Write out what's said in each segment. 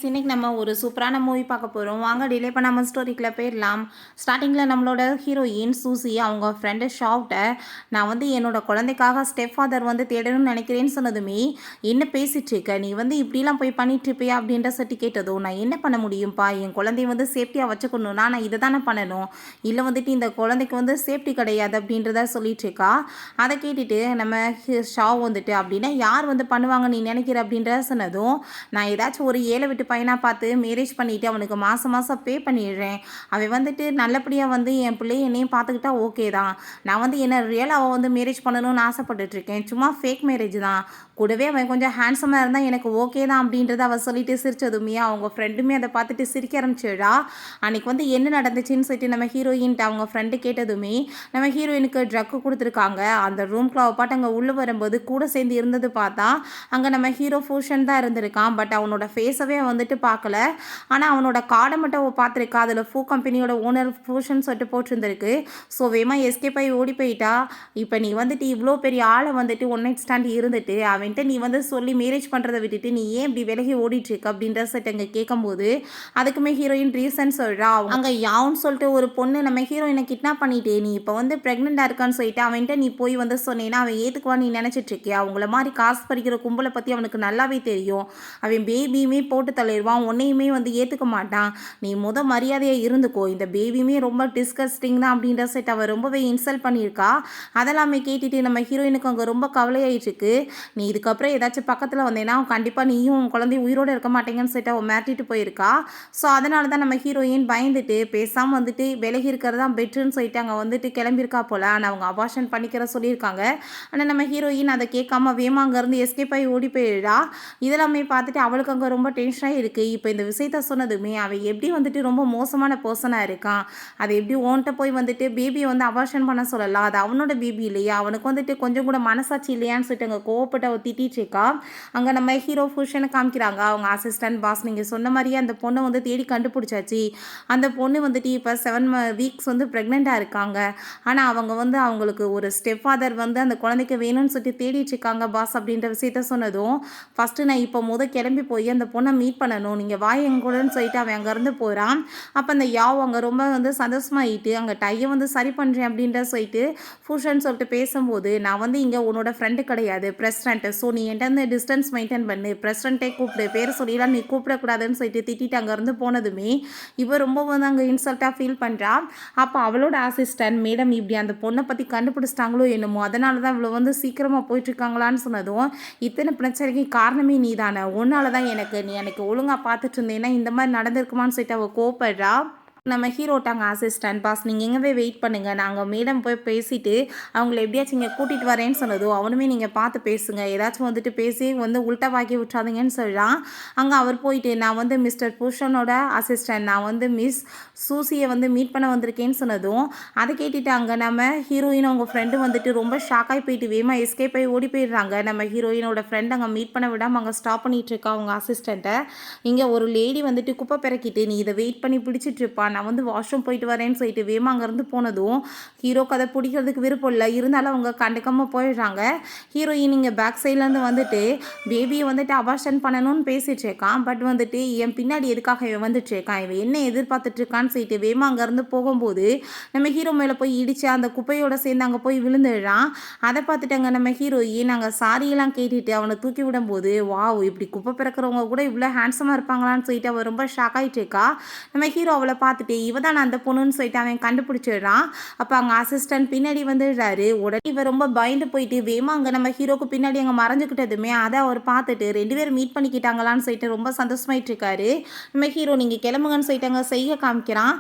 இன்னைக்கு நம்ம ஒரு சூப்பரான மூவி பார்க்க போகிறோம். வாங்க டிலே பண்ணாமல் ஸ்டோரிக்குள்ள போயிடலாம். ஸ்டார்டிங்கில் நம்மளோட ஹீரோயின் சூசி அவங்க ஃப்ரெண்டு ஷாவ்ட்ட நான் வந்து என்னோட குழந்தைக்காக ஸ்டெப் ஃபாதர் வந்து தேடணும்னு நினைக்கிறேன்னு சொன்னதுமே, என்ன பேசிட்டு இருக்க நீ வந்து இப்படிலாம் போய் பண்ணிட்டு இருப்பியா அப்படின்ற சட்டி கேட்டதும், நான் என்ன பண்ண முடியும்ப்பா, என் குழந்தைய வந்து சேஃப்டியாக வச்சுக்கணும்னா நான் இதை தானே பண்ணணும், இல்லை வந்துட்டு இந்த குழந்தைக்கு வந்து சேஃப்டி கிடையாது அப்படின்றத சொல்லிட்டு இருக்கா. அதை கேட்டுட்டு நம்ம ஷாவ் வந்துட்டு அப்படின்னா யார் வந்து பண்ணுவாங்க நீ நினைக்கிற அப்படின்றத சொன்னதும், நான் ஏதாச்சும் ஒரு ஏழை விட்டு பையனாக பார்த்து மேரேஜ் பண்ணிவிட்டு அவனுக்கு மாதம் மாதம் பே பண்ணிடுறேன், அவன் வந்துட்டு நல்லபடியாக வந்து என் பிள்ளைய என்னையும் பார்த்துக்கிட்டா ஓகே தான், நான் வந்து என்ன ரியலாக வந்து மேரேஜ் பண்ணணும்னு ஆசைப்பட்டுட்ருக்கேன், சும்மா ஃபேக் மேரேஜ் தான், கூடவே அவன் கொஞ்சம் ஹேண்ட்ஸமாக இருந்தால் எனக்கு ஓகே தான் அப்படின்றத அவள் சொல்லிட்டு சிரிச்சதுமே அவங்க ஃப்ரெண்டுமே அதை பார்த்துட்டு சிரிக்க ஆரம்பிச்சிடா. அன்றைக்கி வந்து என்ன நடந்துச்சுன்னு சொல்லிட்டு நம்ம ஹீரோயின்ட்டு அவங்க ஃப்ரெண்டு கேட்டதுமே, நம்ம ஹீரோயினுக்கு ட்ரக்கு கொடுத்துருக்காங்க, அந்த ரூம்குள்ள அவள் பாட்டு அங்கே உள்ளே வரும்போது கூட சேர்ந்து இருந்தது பார்த்தா அங்கே நம்ம ஹீரோ ஃபூஷன் தான் இருந்திருக்கான். பட் அவனோட ஃபேஸவே வந்துட்டு பார்க்கல, ஆனால் அவனோட கார்டை மட்டும் அவள் பார்த்துருக்கா, அதில் ஃபூ கம்பெனியோட ஓனர் ஃபூஷன் சொல்லிட்டு போட்டிருந்திருக்கு. ஸோ வேகமாக எஸ்கேப் ஆகி ஓடி போயிட்டா. இப்போ நீ வந்துட்டு இவ்வளோ பெரிய ஆளை வந்துட்டு ஒன் நைட் ஸ்டாண்ட் இருந்துட்டு அவன்கிட்ட நீ வந்து சொல்லி மேரேஜ் பண்ணுறதை விட்டுட்டு நீ ஏன் இப்படி விலகி ஓடிட்டுருக்கு அப்படின்ற சொல்லிட்டு அங்கே கேட்கும்போது, அதுக்குமே ஹீரோயின் ரீசன் சொல்கிறா. அங்கே யாவுன்னு சொல்லிட்டு ஒரு பொண்ணு நம்ம ஹீரோயினை கிட்னாப் பண்ணிட்டு நீ இப்போ வந்து ப்ரெக்னெண்ட்டாக இருக்கான்னு சொல்லிட்டு அவன்கிட்ட நீ போய் வந்து சொன்னேன்னா அவன் ஏற்றுக்குவான்னு நீ நினச்சிட்ருக்கியா, அவங்கள மாதிரி காசு பறிக்கிற கும்பலை பற்றி அவனுக்கு நல்லாவே தெரியும், அவன் பேபியுமே போட்டு தள்ளிடுவான், உன்னையுமே வந்து ஏற்றுக்க மாட்டான், நீ மரியாதையாக இருந்துக்கோ, இந்த பேபியுமே ரொம்ப டிஸ்கஸ்டிங் தான் அப்படின்ற செட் அவள் ரொம்பவே இன்சல்ட் பண்ணியிருக்கா. அதெல்லாமே கேட்டுட்டு நம்ம ஹீரோயினுக்கு அங்கே ரொம்ப கவலையாயிட்டுருக்கு. நீ இதுக்கப்புறம் ஏதாச்சும் பக்கத்தில் வந்தேன்னா கண்டிப்பாக நீயும் உன் குழந்தைய உயிரோடு இருக்க மாட்டேங்கன்னு சொல்லிட்டு அவள் மிரட்டிட்டு போயிருக்கா. ஸோ அதனால தான் நம்ம ஹீரோயின் பயந்துட்டு பேசாமல் வந்துட்டு விலகி இருக்கிறது தான் பெட்ருன்னு சொல்லிட்டு அங்கே வந்துட்டு கிளம்பியிருக்கா போல். ஆனால் அவங்க அபார்ஷன் பண்ணிக்கிற சொல்லியிருக்காங்க. ஆனால் நம்ம ஹீரோயின் அதை கேட்காம வேமா அங்கேருந்து எஸ்கேப் ஆகி ஓடி போயிடுறா. இதெல்லாமே பார்த்துட்டு அவளுக்கு அங்கே ரொம்ப டென்ஷனாக இருக்குது. இப்போ இந்த விஷயத்த சொன்னதுமே அவள் எப்படி வந்துட்டு ரொம்ப மோசமான பர்சனாக இருக்கான், அதை எப்படி ஓன்ட்ட போய் வந்துட்டு பேபியை வந்து அபார்ஷன் பண்ண சொல்லலாம், அது அவனோட பேபி இல்லையா, அவனுக்கு வந்துட்டு கொஞ்சம் கூட மனசாட்சி இல்லையான்னு சொல்லிட்டு அங்கே கோவப்பட்டு அவள் திட்டிட்டு இருக்கா. அங்கே நம்ம ஹீரோ ஃபுஷனை காமிக்கிறாங்க. அவங்க அசிஸ்டன்ட் பாஸ் நீங்கள் சொன்ன மாதிரியே அந்த பொண்ணை வந்து தேடி கண்டுபிடிச்சாச்சு. அந்த பொண்ணு வந்துட்டு இப்போ 7 வீக்ஸ் வந்து ப்ரெக்னெண்ட்டாக இருக்காங்க. ஆனால் அவங்க வந்து அவங்களுக்கு ஒரு ஸ்டெப் ஃபாதர் வந்து அந்த குழந்தைக்கு வேணும்னு சொல்லிட்டு தேடிட்டு இருக்காங்க பாஸ் அப்படின்ற விஷயத்த சொன்னதும், ஃபஸ்ட்டு நான் இப்போ கிளம்பி போய் அந்த பொண்ணை மீட் பண்ணணும், நீங்கள் வாய் எங்கூடன்னு சொல்லிட்டு அவன் அங்கேருந்து போகிறான். அப்போ அந்த யாவ் அங்கே ரொம்ப வந்து சந்தோஷமாயிட்டு அங்கே டையை வந்து சரி பண்ணுறேன் அப்படின்ற சொல்லிட்டு ஃபூஷன் சொல்லிட்டு பேசும்போது, நான் வந்து இங்கே உன்னோட ஃப்ரெண்டு கிடையாது பிரசிடென்ட்டு, ஸோ நீ என்கிட்ட வந்து டிஸ்டன்ஸ் மெயின்டைன் பண்ணு, பிரசிடென்ட்டே கூப்பிடு, பேர் சொல்லிலாம் நீ கூப்பிடக்கூடாதுன்னு சொல்லிட்டு திட்டிட்டு அங்கேருந்து போனதுமே இவ ரொம்ப வந்து அங்கே இன்சல்ட்டாக ஃபீல் பண்ணுறா. அப்போ அவளோட அசிஸ்டன்ட் மேடம் இப்படி அந்த பொண்ணை பற்றி கண்டுபிடிச்சிட்டாங்களோ என்னமோ, அதனால தான் இவ்வளோ வந்து சீக்கிரமாக போயிட்டுருக்காங்களான்னு சொன்னதும், இத்தனை பிரச்சனைக்கு காரணமே நீ தானே, உன்னால தான் நீ எனக்கு ஒழுங்காக பார்த்துட்டு இருந்தேன்னா இந்த மாதிரி நடந்திருக்குமான்னு சொல்லிட்டு அவள் கோவப்படுறா. நம்ம ஹீரோட்டாங்க அசிஸ்டன்ட் பாஸ் நீங்கள் எங்கே வெயிட் பண்ணுங்கள், நாங்கள் மேடம் போய் பேசிவிட்டு அவங்கள எப்படியாச்சும் இங்கே கூட்டிகிட்டு வரேன்னு சொன்னதும், அவனுமே நீங்கள் பார்த்து பேசுங்க, ஏதாச்சும் வந்துட்டு பேசி வந்து உள்ட்டா வாக்கி விட்றாதீங்கன்னு சொல்கிறான். அங்கே அவர் போயிட்டு நான் வந்து மிஸ்டர் பூஷனோட அசிஸ்டன்ட், நான் வந்து மிஸ் சூசியை வந்து மீட் பண்ண வந்திருக்கேன்னு சொன்னதும், அதை கேட்டுட்டு அங்கே நம்ம ஹீரோயின் அவங்க ஃப்ரெண்டு வந்துட்டு ரொம்ப ஷாக்காகி போயிட்டு வேமா எஸ்கேப் ஆகி ஓடி போயிடுறாங்க. நம்ம ஹீரோயினோட ஃப்ரெண்ட் அங்கே மீட் பண்ண விடாமல் அங்கே ஸ்டாப் பண்ணிகிட்டு இருக்கா அவங்க அசிஸ்டண்ட்டை. இங்கே ஒரு லேடி வந்துட்டு குப்பை பிறக்கிட்டு நீ இதை வெயிட் பண்ணி பிடிச்சிட்டு இருப்பான், நான் வந்து வாஷ்ரூம் போயிட்டு வரேன்னு சொல்லிட்டு வேமா அங்கேருந்து போனதும் ஹீரோக்கு அதை பிடிக்கிறதுக்கு விருப்பம் இல்லை, இருந்தாலும் அவங்க கண்டுக்காமல் போயிடுறாங்க. ஹீரோயின் இங்கே பேக் சைட்லேருந்து வந்துட்டு பேபியை வந்துட்டு அபார்ஷன் பண்ணணும்னு பேசிட்டு இருக்கான். பட் வந்துட்டு என் பின்னாடி எதுக்காக இவன் வந்துட்டு இருக்கான், இவன் என்ன எதிர்பார்த்துட்டு இருக்கான்னு சொல்லிட்டு வேமா அங்கேருந்து போகும்போது நம்ம ஹீரோ மேலே போய் இடித்து அந்த குப்பையோட சேர்ந்து அங்கே போய் விழுந்துடுறான். அதை பார்த்துட்டு அங்கே நம்ம ஹீரோயின் நாங்கள் சாரியெல்லாம் கேட்டுட்டு அவனை தூக்கி விடும்போது, வாவ் இப்படி குப்பை பிறக்கிறவங்க கூட இவ்வளோ ஹேண்ட்ஸமாக இருப்பாங்களான்னு சொல்லிட்டு அவள் ரொம்ப ஷாக் ஆகிட்டு இருக்கா. நம்ம ஹீரோ அவளை பார்த்துட்டு இவ தான் அந்த பொண்ணுன்னு சொல்லிட்டு அவன் கண்டுபிடிச்சிடுறான். அப்போ அங்கே அசிஸ்டன்ட் பின்னாடி வந்துடுறாரு. உடனே இவ ரொம்ப பயந்து போயிட்டு வேமா அங்கே நம்ம ஹீரோக்கு பின்னாடி அங்கே மறைஞ்சுக்கிட்டதுமே அதை அவர் பார்த்துட்டு 2 பேரும் மீட் பண்ணிக்கிட்டாங்களான்னு சொல்லிட்டு ரொம்ப சந்தோஷமாயிட்டு இருக்காரு. நம்ம ஹீரோ நீங்கள் கிளம்புங்கன்னு சொல்லிட்டு அங்கே செய்ய காமிக்கிறான்.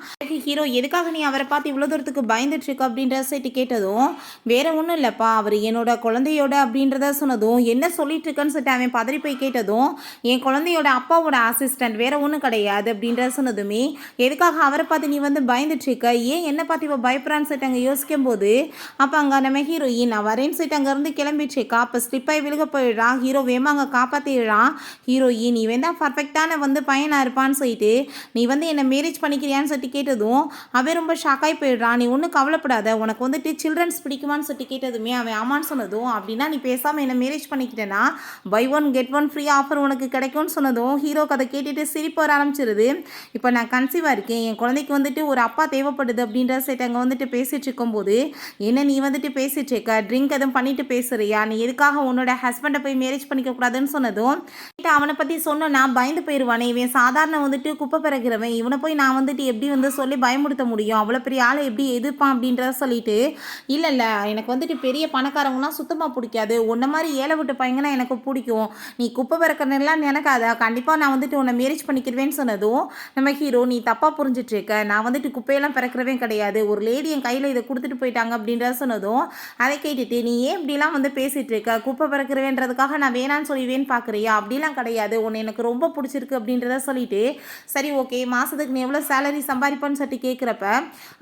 ஹீரோ எதுக்காக நீ அவரை பார்த்து இவ்வளோ தூரத்துக்கு பயந்துட்டு இருக்க அப்படின்ற சொல்லிட்டு கேட்டதும், வேற ஒன்றும் இல்லைப்பா அவர் என்னோட குழந்தையோட அப்படின்றத சொன்னதும், என்ன சொல்லிட்டு இருக்கேன்னு சொல்லிட்டு அவன் பதறி போய் கேட்டதும், என் குழந்தையோட அப்பாவோட அசிஸ்டன்ட் வேற ஒன்றும் கிடையாது அப்படின்றத சொன்னதுமே, எதுக்காக அவரை பார்த்து நீ வந்து பயந்துட்டுருக்க, ஏன் என்ன பார்த்து இவ பயப்படுறான்னு சொல்லிட்டு அங்கே யோசிக்கும்போது, அப்போ அங்கே நம்ம ஹீரோயின் நான் வரேன்னு சொல்லிட்டு அங்கேருந்து கிளம்பிட்டுருக்கா. அப்போ ஸ்லிப்பாகி விழுக போயிடுறான். ஹீரோ வேமா அங்கே காப்பாற்றிடுறான். ஹீரோயின் இவன் தான் பர்ஃபெக்டான வந்து பையனாக இருப்பான்னு சொல்லிட்டு, நீ வந்து என்னை மேரேஜ் பண்ணிக்கிறியான்னு சொல்லிட்டு கேட்டதும் அவன் ரொம்ப ஷாக்காகி போயிடுறான். நீ ஒன்றும் கவலைப்படாத, உனக்கு வந்துட்டு சில்ட்ரன்ஸ் பிடிக்குமான்னு சொல்லிட்டு கேட்டதுமே அவன் ஆமான்னு சொன்னதும், அப்படின்னா நீ பேசாமல் என்னை மேரேஜ் பண்ணிக்கிட்டேன்னா buy one get one free offer உனக்கு கிடைக்கும்னு சொன்னதும் ஹீரோக்கு அதை கேட்டுட்டு சிரிப்பு வர ஆரம்பிச்சிருது. இப்போ நான் கன்சீவாக இருக்கேன், என் குழந்தைக்கு வந்துட்டு ஒரு அப்பா தேவைப்படுது அப்படின்ற சைட் அங்கே வந்துட்டு பேசிகிட்டு இருக்கும்போது, என்ன நீ வந்துட்டு பேசிகிட்டு இருக்க, ட்ரிங்க் எதுவும் பண்ணிட்டு பேசுறியா, நீ எதுக்காக உன்னோட ஹஸ்பண்டை போய் மேரேஜ் பண்ணிக்க கூடாதுன்னு சொன்னதும் அவனை பற்றி சொன்னா பயந்து போயிடுவானே, இவன் சாதாரண வந்துட்டு குப்பை பிறக்கிறவன், இவனை போய் நான் வந்துட்டு எப்படி வந்து சொல்லி பயமுடுத்த முடியும், அவ்வளோ பெரிய ஆளை எப்படி எதிர்ப்பான் அப்படின்றத சொல்லிட்டு, இல்லை இல்லை எனக்கு வந்துட்டு பெரிய பணக்காரங்களாம் சுத்தமாக பிடிக்காது, உன்ன மாதிரி ஏழை விட்டு பையங்கன்னா எனக்கு பிடிக்கும், நீ குப்பை பிறக்கிறனெல்லாம் நினைக்காத, கண்டிப்பாக நான் வந்துட்டு உன்னை மேரேஜ் பண்ணிக்கிறவேன்னு சொன்னதும் நம்ம ஹீரோ நீ தப்பாக புரிஞ்சிட்ருக்க, நான் வந்துட்டு குப்பையெல்லாம் பிறக்கிறவே கிடையாது, ஒரு லேடி என் கையில் இதை கொடுத்துட்டு போயிட்டாங்க அப்படின்றத சொன்னதும் அதை கேட்டுட்டு நீ ஏன் இப்படிலாம் வந்து பேசிகிட்டு இருக்க, குப்பை பிறக்கிறவேன்றதுக்காக நான் வேணான்னு சொல்லிவேன்னு பார்க்குறியா, அப்படிலாம் கிடையாது, உன்னை எனக்கு ரொம்ப பிடிச்சிருக்கு அப்படின்றத சொல்லிட்டு, சரி ஓகே மாதத்துக்கு நீ எவ்வளோ சேலரி சம்பாதிப்பான்னு சொல்லிட்டு கேட்குறப்ப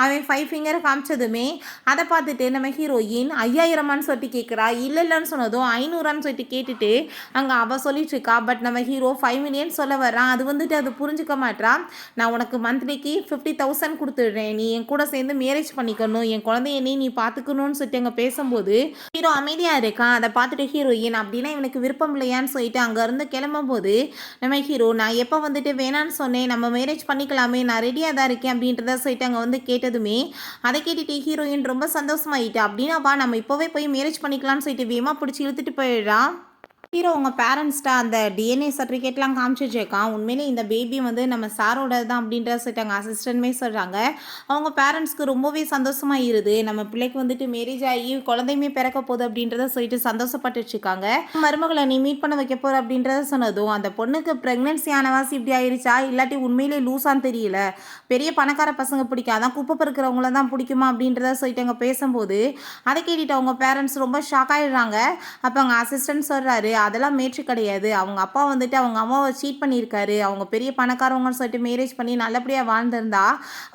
அவன் 5 ஃபிங்கரை காமிச்சதுமே அதை பார்த்துட்டு நம்ம ஹீரோயின் 5000 சொல்லிட்டு கேட்குறா. இல்லைன்னு சொன்னதும் 500 சொல்லிட்டு கேட்டுட்டு அங்கே அவள் சொல்லிட்டு இருக்கா. பட் நம்ம ஹீரோ 5 மில்லியன் சொல்ல வரான். அது வந்துட்டு அது புரிஞ்சுக்க மாட்டான். நான் உனக்கு மந்த்லிக்கு 50,000 கொடுத்துடுறேன், நீ என் கூட சேர்ந்து மேரேஜ் பண்ணிக்கணும், என் குழந்தைய நீ பார்த்துக்கணும்னு சொல்லிட்டு அங்கே பேசும்போது ஹீரோ அமைதியாக இருக்கான். அதை பார்த்துட்டு ஹீரோயின் அப்படின்னா இவனுக்கு விருப்பம் இல்லையான்னு சொல்லிட்டு அங்கேருந்து கிளம்பும் போது நம்ம ஹீரோ நான் எப்போ வந்துட்டு வேணான்னு சொன்னேன், நம்ம மேரேஜ் பண்ணிக்கலாமே, நான் ரெடியாக தான் இருக்கேன் அப்படின்றத சொல்லிட்டு அங்கே வந்து கேட்டதுமே அதை கேட்டுட்டு ஹீரோயின் ரொம்ப சந்தோஷமாயிட்டு, அப்படின்னா வா நம்ம இப்போவே போய் மேரேஜ் பண்ணிக்கலாம்னு சொல்லிட்டு வேமா பிடிச்சி இழுத்துட்டு போயிடுறான். ஹீரோ உங்கள் பேரண்ட்ஸ்ட்ட அந்த டிஎன்ஏ சர்டிஃபிகேட்லாம் காமிச்சிட்ருக்கான். உண்மையிலே இந்த பேபி வந்து நம்ம சாரோட தான் அப்படின்ற சொல்லிட்டாங்க, அசிஸ்டன்ட்மே சொல்கிறாங்க. அவங்க பேரண்ட்ஸ்க்கு ரொம்பவே சந்தோஷமாக இருது, நம்ம பிள்ளைக்கு வந்துட்டு மேரேஜ் ஆகி குழந்தையுமே பிறக்க போகுது அப்படின்றத சொல்லிட்டு சந்தோஷப்பட்டுருக்காங்க. மருமகளை நீ மீட் பண்ண வைக்க போகிற அப்படின்றத சொன்னதும் அந்த பொண்ணுக்கு ப்ரெக்னென்சி ஆனவாசி இப்படி ஆயிடுச்சா இல்லாட்டி உண்மையிலே லூஸான்னு தெரியல, பெரிய பணக்கார பசங்க பிடிக்காதான் குப்பை பறக்கிறவங்கள தான் பிடிக்குமா அப்படின்றத சொல்லிட்டு அங்கே பேசும்போது அதை கேட்டுட்டு அவங்க பேரண்ட்ஸ் ரொம்ப ஷாக் ஆகிடுறாங்க. அப்போ அவங்க அசிஸ்டன்ட் சொல்கிறாரு அதெல்லாம் மேட்ரு கிடையாது, அவங்க அப்பா வந்துட்டு அவங்க அம்மாவை சீட் பண்ணியிருக்காரு, அவங்க பெரிய பணக்காரவங்கன்னு சொல்லிட்டு மேரேஜ் பண்ணி நல்லபடியாக வாழ்ந்திருந்தா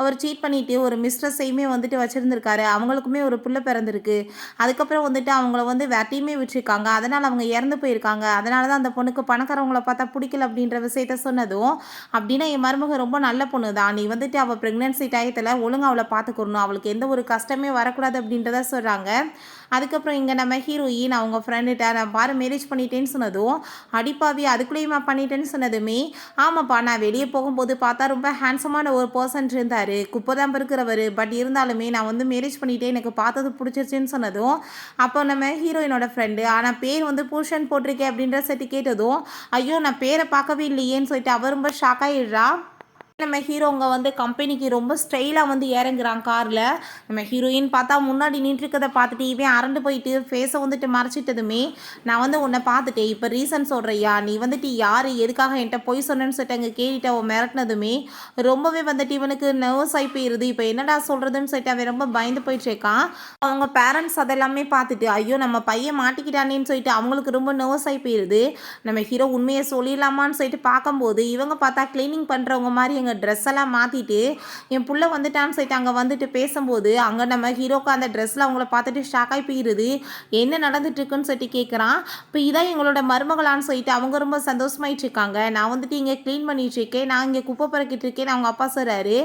அவர் சீட் பண்ணிவிட்டு ஒரு மிஸ்ட்ரஸையுமே வந்துட்டு வச்சுருந்துருக்காரு, அவங்களுக்குமே ஒரு பிள்ளை பிறந்திருக்கு, அதுக்கப்புறம் வந்துட்டு அவங்கள வந்து வேட்டையுமே விட்டுருக்காங்க, அதனால் அவங்க இறந்து போயிருக்காங்க, அதனால தான் அந்த பொண்ணுக்கு பணக்காரவங்களை பார்த்தா பிடிக்கல அப்படின்ற விஷயத்த சொன்னதும் அப்படின்னா என் மருமக ரொம்ப நல்ல பொண்ணு தான், நீ வந்துட்டு அவள் ப்ரெக்னென்சி டயத்தில் ஒழுங்காக அவளை பார்த்துக்கணும், அவளுக்கு எந்த ஒரு கஷ்டமே வரக்கூடாது அப்படின்றத சொல்கிறாங்க. அதுக்கப்புறம் இங்கே நம்ம ஹீரோயின் அவங்க ஃப்ரெண்டுகிட்ட நான் பாரு மேரேஜ் பண்ணிட்டேன்னு சொன்னதும் அடிப்பாவி அதுக்குள்ளேயுமா பண்ணிட்டேன்னு சொன்னதுமே ஆமாப்பா நான் வெளியே போகும்போது பார்த்தா ரொம்ப ஹேண்ட்ஸமான ஒரு பர்சன் இருந்தார், குப்பை தான் இருக்கிறவர், பட் இருந்தாலுமே நான் வந்து மேரேஜ் பண்ணிட்டேன் எனக்கு பார்த்தது பிடிச்சிருச்சுன்னு சொன்னதும் அப்போ நம்ம ஹீரோயினோட ஃப்ரெண்டு ஆனால் பேர் வந்து பூஷன் போட்டிருக்கேன் அப்படின்ற சட்டி கேட்டதும் ஐயோ நான் பேரை பார்க்கவே இல்லையேன்னு சொல்லிட்டு அவர் ரொம்ப ஷாக் ஆகிடுறா. நம்ம ஹீரோங்க வந்து கம்பெனிக்கு ரொம்ப ஸ்டைலாக வந்து இறங்குறான் காரில். நம்ம ஹீரோயின் பார்த்தா முன்னாடி நின்றுருக்கதை பார்த்துட்டு இவன் அரண்டு போயிட்டு ஃபேஸை வந்துட்டு மறைச்சிட்டதுமே நான் வந்து உன்னை பார்த்துட்டேன் இப்போ ரீசன் சொல்கிறியா, நீ வந்துட்டு யார் எதுக்காக என்கிட்ட போய் சொன்னேன்னு சொல்லிட்டு அங்கே கேட்டுட்டு அவன் மிரட்டினதுமே ரொம்பவே வந்துட்டு இவனுக்கு நர்வஸ் ஆகி போயிடுது. இப்போ என்னடா சொல்கிறதுன்னு சொல்லிட்டு அவன் ரொம்ப பயந்து போயிட்டுருக்கான். அவங்க பேரண்ட்ஸ் அதெல்லாமே பார்த்துட்டு ஐயோ நம்ம பையன் மாட்டிக்கிட்டானேன்னு சொல்லிட்டு அவங்களுக்கு ரொம்ப நர்வஸ் ஆகி போயிடுது. நம்ம ஹீரோ உண்மையை சொல்லிடலாமான்னு சொல்லிட்டு பார்க்கும்போது இவங்க பார்த்தா க்ளீனிங் பண்ணுறவங்க மாதிரி எங்கள் ட்ரெஸ் எல்லாம் மாற்றிட்டு என் புள்ள வந்துட்டான்னு சொல்லிட்டு அங்கே வந்துட்டு பேசும்போது அங்கே நம்ம ஹீரோக்கு அந்த ட்ரெஸ்ஸில் அவங்கள பார்த்துட்டு ஷாக் ஆகி போயிடுது. என்ன நடந்துட்டுருக்குன்னு சொல்லிட்டு கேட்குறான். இப்போ இதான் எங்களோட மருமகளான்னு சொல்லிட்டு அவங்க ரொம்ப சந்தோஷமாயிட்டு இருக்காங்க. நான் வந்துட்டு இங்கே க்ளீன் பண்ணிட்டுருக்கேன், நான் இங்கே குப்பை பறக்கிட்டு இருக்கேன்னு அவங்க அப்பா சொல்கிறாரு.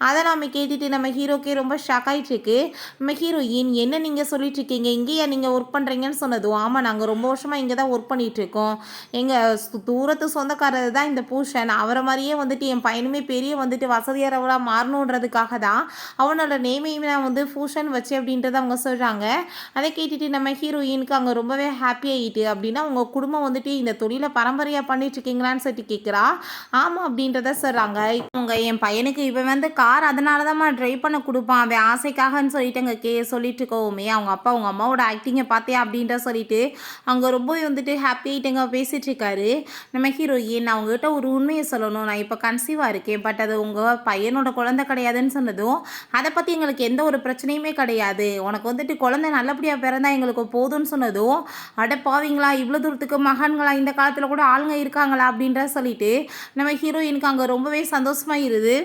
அதை நம்ம கேட்டுட்டு நம்ம ஹீரோக்கே ரொம்ப ஷாக் ஆகிட்டு இருக்கு. நம்ம ஹீரோயின் என்ன நீங்கள் சொல்லிட்டு இருக்கீங்க, இங்கேயா நீங்கள் ஒர்க் பண்ணுறீங்கன்னு சொன்னதும் ஆமாம் நாங்கள் ரொம்ப வருஷமாக இங்கே தான் ஒர்க் பண்ணிகிட்ருக்கோம், எங்கள் தூரத்து சொந்தக்காரர் தான் இந்த பூஷன், அவரை மாதிரியே வந்துட்டு என் பையனுமே பெரிய வந்துட்டு வசதியானவளாக மாறணுன்றதுக்காக தான் அவனோட நேமையுமே நான் வந்து பூஷன் வச்சு அப்படின்றத அவங்க சொல்கிறாங்க. அதை கேட்டுட்டு நம்ம ஹீரோயினுக்கு அங்கே ரொம்பவே ஹாப்பி ஆகிட்டு அப்படின்னா உங்கள் குடும்பம் வந்துட்டு இந்த தொழிலை பரம்பரையாக பண்ணிட்டுருக்கீங்களான்னு சொல்லிட்டு கேட்குறா. ஆமாம் அப்படின்றத சொல்கிறாங்க. அவங்க என் பையனுக்கு இவன் வந்து கார் அதனால தான் ட்ரைவ் பண்ண கொடுப்பான் அவன் ஆசைக்காகன்னு சொல்லிட்டு அங்கே சொல்லிட்டு இருக்கோமே அவங்க அப்பா அவங்க அம்மாவோட ஆக்டிங்கை பார்த்தியா அப்படின்ற சொல்லிட்டு அங்கே ரொம்பவே வந்துட்டு ஹாப்பி ஆகிட்டுங்க பேசிகிட்டு இருக்காரு. நம்ம ஹீரோயின் நான் அவங்ககிட்ட ஒரு உண்மையை சொல்லணும், நான் இப்போ கன்சீவாக இருக்கேன், பட் அது உங்கள் பையனோட குழந்தை கிடையாதுன்னு சொன்னதும் அதை பற்றி எங்களுக்கு எந்த ஒரு பிரச்சனையுமே கிடையாது, உனக்கு வந்துட்டு குழந்தை நல்லபடியாக பிறந்தா எங்களுக்கு போதும்னு சொன்னதும் அட பாவீங்களா இவ்வளோ தூரத்துக்கு மகான்களா இந்த காலத்தில் கூட ஆளுங்க இருக்காங்களா அப்படின்ற சொல்லிட்டு நம்ம ஹீரோயினுக்கு அங்கே ரொம்பவே சந்தோஷமாக இருது.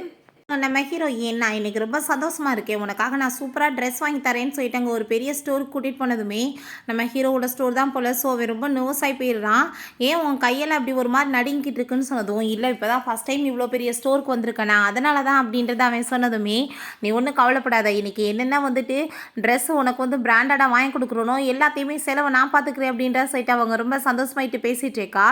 நம்ம ஹீரோயின் நான் இன்னைக்கு ரொம்ப சந்தோஷமா இருக்கேன். உனக்காக நான் சூப்பரா ட்ரெஸ் வாங்கி தரேன்னு சொல்லிட்டு அங்க ஒரு பெரிய ஸ்டோருக்கு கூட்டிட்டு போனதுமே, நம்ம ஹீரோவோட ஸ்டோர் தான் போல. ஸோ அவன் ரொம்ப நர்வஸ் ஆயி போயிடுறான். "ஏன் உன் கையெல்லாம் அப்படி ஒரு மாரி நடுங்கிட்டு இருக்குன்னு?" சொன்னதும், "இல்ல இப்ப தான் ஃபர்ஸ்ட் டைம் இவ்ளோ பெரிய ஸ்டோருக்கு வந்திருக்கேனா, அதனால தான்" அப்படின்றத அவன் சொன்னதுமே, "நீ ஒண்ணும் கவலைப்படாத. இன்னைக்கு என்னென்ன வந்துட்டு ட்ரெஸ் உனக்கு வந்து பிராண்டடா வாங்கி குடுக்குறனோ, எல்லாத்தையுமே செலவ நான் பார்த்துக்கிறேன்" அப்படின்ற சொல்லிட்டு அவங்க ரொம்ப சந்தோஷமாயிட்டு பேசிட்டு இருக்கா.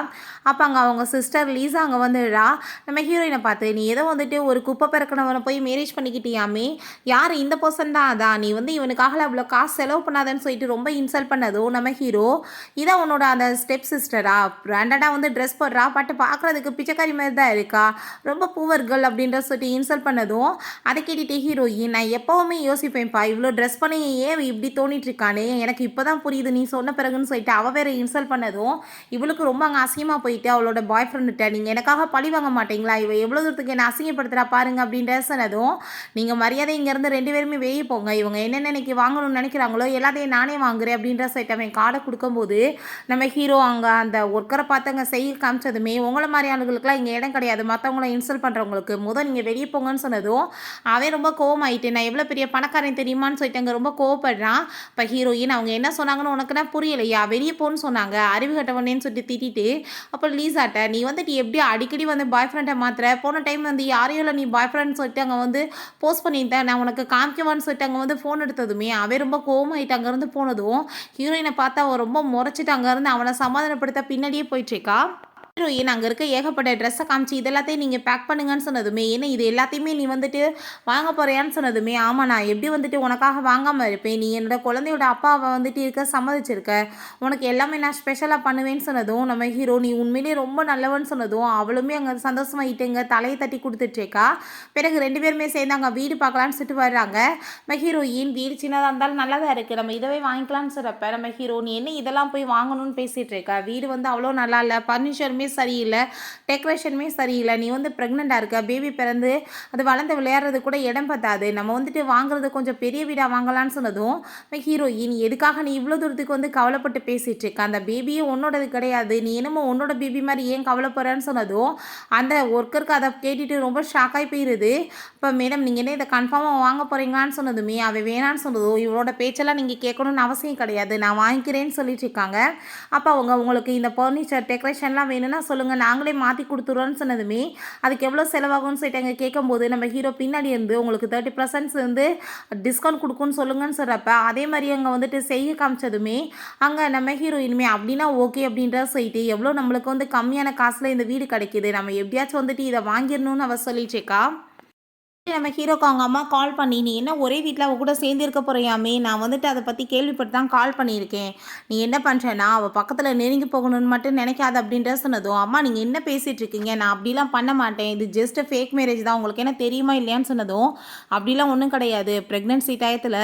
அப்ப அங்க அவங்க சிஸ்டர் லீசா அங்க வந்துடுறா. நம்ம ஹீரோயின பார்த்து, "நீ ஏதோ வந்துட்டு ஒரு குப்பை பெருக்கனவன போய் மேரேஜ் பண்ணிக்கிட்டியாமே, யாரு இந்த பெர்சன் தான் அதான். நீ வந்து இவனுக்காக அவ்வளோ காசு செலவு பண்ணாதன்னு" சொல்லிட்டு ரொம்ப இன்சல்ட் பண்ணதும், நம்ம ஹீரோ, "இதான் உன்னோட அந்த ஸ்டெப் சிஸ்டரா? பிராண்டடா வந்து ட்ரெஸ் போடுறா, பட் பார்க்குறதுக்கு பிச்சைக்காரி மாதிரி தான் இருக்கா. ரொம்ப புவர் கேர்ள்" அப்படின்ற சொல்லிட்டு இன்சல்ட் பண்ணதும், அதை கேட்டுட்டு ஹீரோயின், "நான் எப்பவுமே யோசிப்பேன்ப்பா, இவ்வளோ ட்ரெஸ் பண்ணி ஏன் இப்படி தோணிட்டு இருக்கானே, எனக்கு இப்போ தான் புரியுது நீ சொன்ன பிறகுன்னு" சொல்லிட்டு அவ வேற இன்சல்ட் பண்ணதும், இவளுக்கு ரொம்ப அங்கே அசிங்கமாக போயிட்டு அவளோட பாய் ஃப்ரெண்டுகிட்ட, "நீங்கள் எனக்காக பழி வாங்க மாட்டீங்களா? இவ எவ்வளோ தூரத்துக்கு என்ன அசிங்கப்படுத்துறா பாருங்க" அப்படின்ற சொன்னதும், "நீங்கள் மரியாதை இங்கேருந்து 2 பேருமே வெளியே போங்க. இவங்க என்னென்ன இன்னைக்கு வாங்கணும்னு நினைக்கிறாங்களோ எல்லாத்தையும் நானே வாங்குறேன்" அப்படின்ற சொல்லிட்டு அவன் கார்டை கொடுக்கும்போது, நம்ம ஹீரோ அங்கே அந்த ஒர்க்கரை பார்த்து அங்கே செய்ய காமிச்சதுமே, "உங்களை மாதிரி ஆளுகளுக்குலாம் இங்கே இடம் கிடையாது. மற்றவங்கள இன்சல்ட் பண்ணுறவங்களுக்கு நீங்கள் வெளியே போங்கன்னு" சொன்னதும், அவன் ரொம்ப கோவமாயிட்டு, "நான் எவ்வளோ பெரிய பணக்காரன் தெரியுமான்னு" சொல்லிட்டு அங்கே ரொம்ப கோவப்படுறான். இப்போ ஹீரோயின், "அவங்க என்ன சொன்னாங்கன்னு உனக்குன்னா புரியலையா? வெளியே போன்னு சொன்னாங்க. அறிவு கட்டவனேன்னு" சொல்லிட்டு திட்டிட்டு, அப்போ லீசாட்ட, "நீ வந்துட்டு எப்படி அடிக்கடி வந்து பாய் ஃப்ரெண்டை மாத்துற? போன டைம் வந்து யாரையும் இல்லை நீ பாய் ஃப்ரெண்ட்னு சொல்லிட்டு அங்கே வந்து போஸ்ட் பண்ணியிருந்தேன். நான் உனக்கு காமிக்கவான்னு" சொல்லிட்டு அங்கே வந்து ஃபோன் எடுத்ததுமே, அவன் ரொம்ப கோவமாயிட்டு அங்கேருந்து போனதும், ஹீரோயினை பார்த்து அவன் ரொம்ப முறைச்சிட்டு அங்கேருந்து அவனை சமாதானப்படுத்த பின்னாடியே போயிட்டுருக்கா. ஹீரோயின் அங்கே இருக்க ஏகப்பட்ட ட்ரெஸ்ஸை காமிச்சு, "இது எல்லாத்தையும் நீங்கள் பேக் பண்ணுங்கன்னு" சொன்னதுமே, "என்ன இது எல்லாத்தையுமே நீ வந்துட்டு வாங்க போறியான்னு" சொன்னதுமே, "ஆமாம் நான் எப்படி வந்துட்டு உனக்காக வாங்காமல் இருப்பேன். நீ என்னோட குழந்தையோட அப்பாவை வந்துட்டு இருக்க சம்மதிச்சிருக்க. உனக்கு எல்லாமே நான் ஸ்பெஷலாக பண்ணுவேன்னு" சொன்னதும், நம்ம ஹீரோ, "நீ உண்மையிலேயே ரொம்ப நல்லவன்னு" சொன்னதும், அவளுமே அங்கே சந்தோஷமாயிட்டுங்க தலையை தட்டி கொடுத்துட்ருக்கா. பிறகு 2 பேருமே சேர்ந்து அங்கே வீடு பார்க்கலான்னு சொல்லிட்டு வர்றாங்க. நம்ம ஹீரோயின், "வீடு சின்னதாக இருந்தாலும் நல்லா தான் இருக்குது. நம்ம இதவே வாங்கிக்கலாம்னு" சொல்கிறப்ப, நம்ம ஹீரோ, "நீ என்ன இதெல்லாம் போய் வாங்கணும்னு பேசிகிட்டு இருக்க? வீடு வந்து அவ்வளோ நல்லா இல்லை. ஃபர்னிச்சருமே சரியில்லை. டெக்கரேஷனுமே சரியில்லை. நீ வந்து ப்ரெக்னெண்ட்டாக இருக்க. பேபி பிறந்து அது வளர்ந்து விளையாடுறது கூட இடம் பத்தாது. நம்ம வந்துட்டு வாங்குறது கொஞ்சம் பெரிய வீடாக வாங்கலான்னு" சொன்னதும், ஹீரோயின், "எதுக்காக நீ இவ்வளோ தூரத்துக்கு வந்து கவலைப்பட்டு பேசிகிட்டு இருக்க? அந்த பேபியே உன்னோடது கிடையாது. நீ என்னமோ உன்னோட பேபி மாதிரி ஏன் கவலைப்படுறேன்னு" சொன்னதும், அந்த ஒர்க்கருக்கு அதை கேட்டுட்டு ரொம்ப ஷாக்காகி போயிடுது. இப்போ, "மேடம் நீங்கள் என்ன இதை கன்ஃபார்மாக வாங்க போகிறீங்களான்னு" சொன்னதுமே, அவள் வேணான்னு சொன்னதும், "இவளோட பேச்செல்லாம் நீங்கள் கேட்கணும்னு அவசியம் கிடையாது. நான் வாங்கிக்கிறேன்னு" சொல்லிட்டு இருக்காங்க. அப்போ அவங்க, "உங்களுக்கு இந்த ஃபர்னிச்சர் டெக்கரேஷன்லாம் வேணும்னா சொல்லுங்கள், நாங்களே மாற்றி கொடுத்துருவோன்னு" சொன்னதுமே, "அதுக்கு எவ்வளோ செலவாகும்னு" சொல்லிட்டு அங்கே கேட்கும்போது, நம்ம ஹீரோ பின்னாடி இருந்து, "உங்களுக்கு 30% வந்து டிஸ்கவுண்ட் கொடுக்குன்னு சொல்லுங்கன்னு" சொல்கிறப்ப, அதே மாதிரி அங்கே வந்துட்டு செய்ய காமிச்சதுமே, அங்கே நம்ம ஹீரோயினுமே, "அப்படின்னா ஓகே" அப்படின்றத சொல்லிட்டு, "எவ்வளோ நம்மளுக்கு வந்து கம்மியான காசில் இந்த வீடு கிடைக்கிது, நம்ம எப்படியாச்சும் வந்துட்டு இதை வாங்கிடணும்னு" அவ சொல்லிட்டு இருக்கா. நம்ம ஹீரோக்கு அவங்க அம்மா கால் பண்ணி, "நீ என்ன ஒரே வீட்டில் அவ கூட சேர்ந்து இருக்க போறியாமே, நான் வந்துட்டு அதை பற்றி கேள்விப்பட்டு தான் கால் பண்ணியிருக்கேன். நீ என்ன பண்ணுறேன்னா அவள் பக்கத்தில் நெருங்கி போகணும்னு மட்டும் நினைக்காத" அப்படின்ற சொன்னதும், "அம்மா நீங்கள் என்ன பேசிகிட்டு இருக்கீங்க, நான் அப்படிலாம் பண்ண மாட்டேன். இது ஜஸ்ட் ஃபேக் மேரேஜ் தான். உங்களுக்கு என்ன தெரியுமா இல்லையான்னு" சொன்னதும், "அப்படிலாம் ஒன்றும் கிடையாது. ப்ரெக்னென்சி டயத்தில்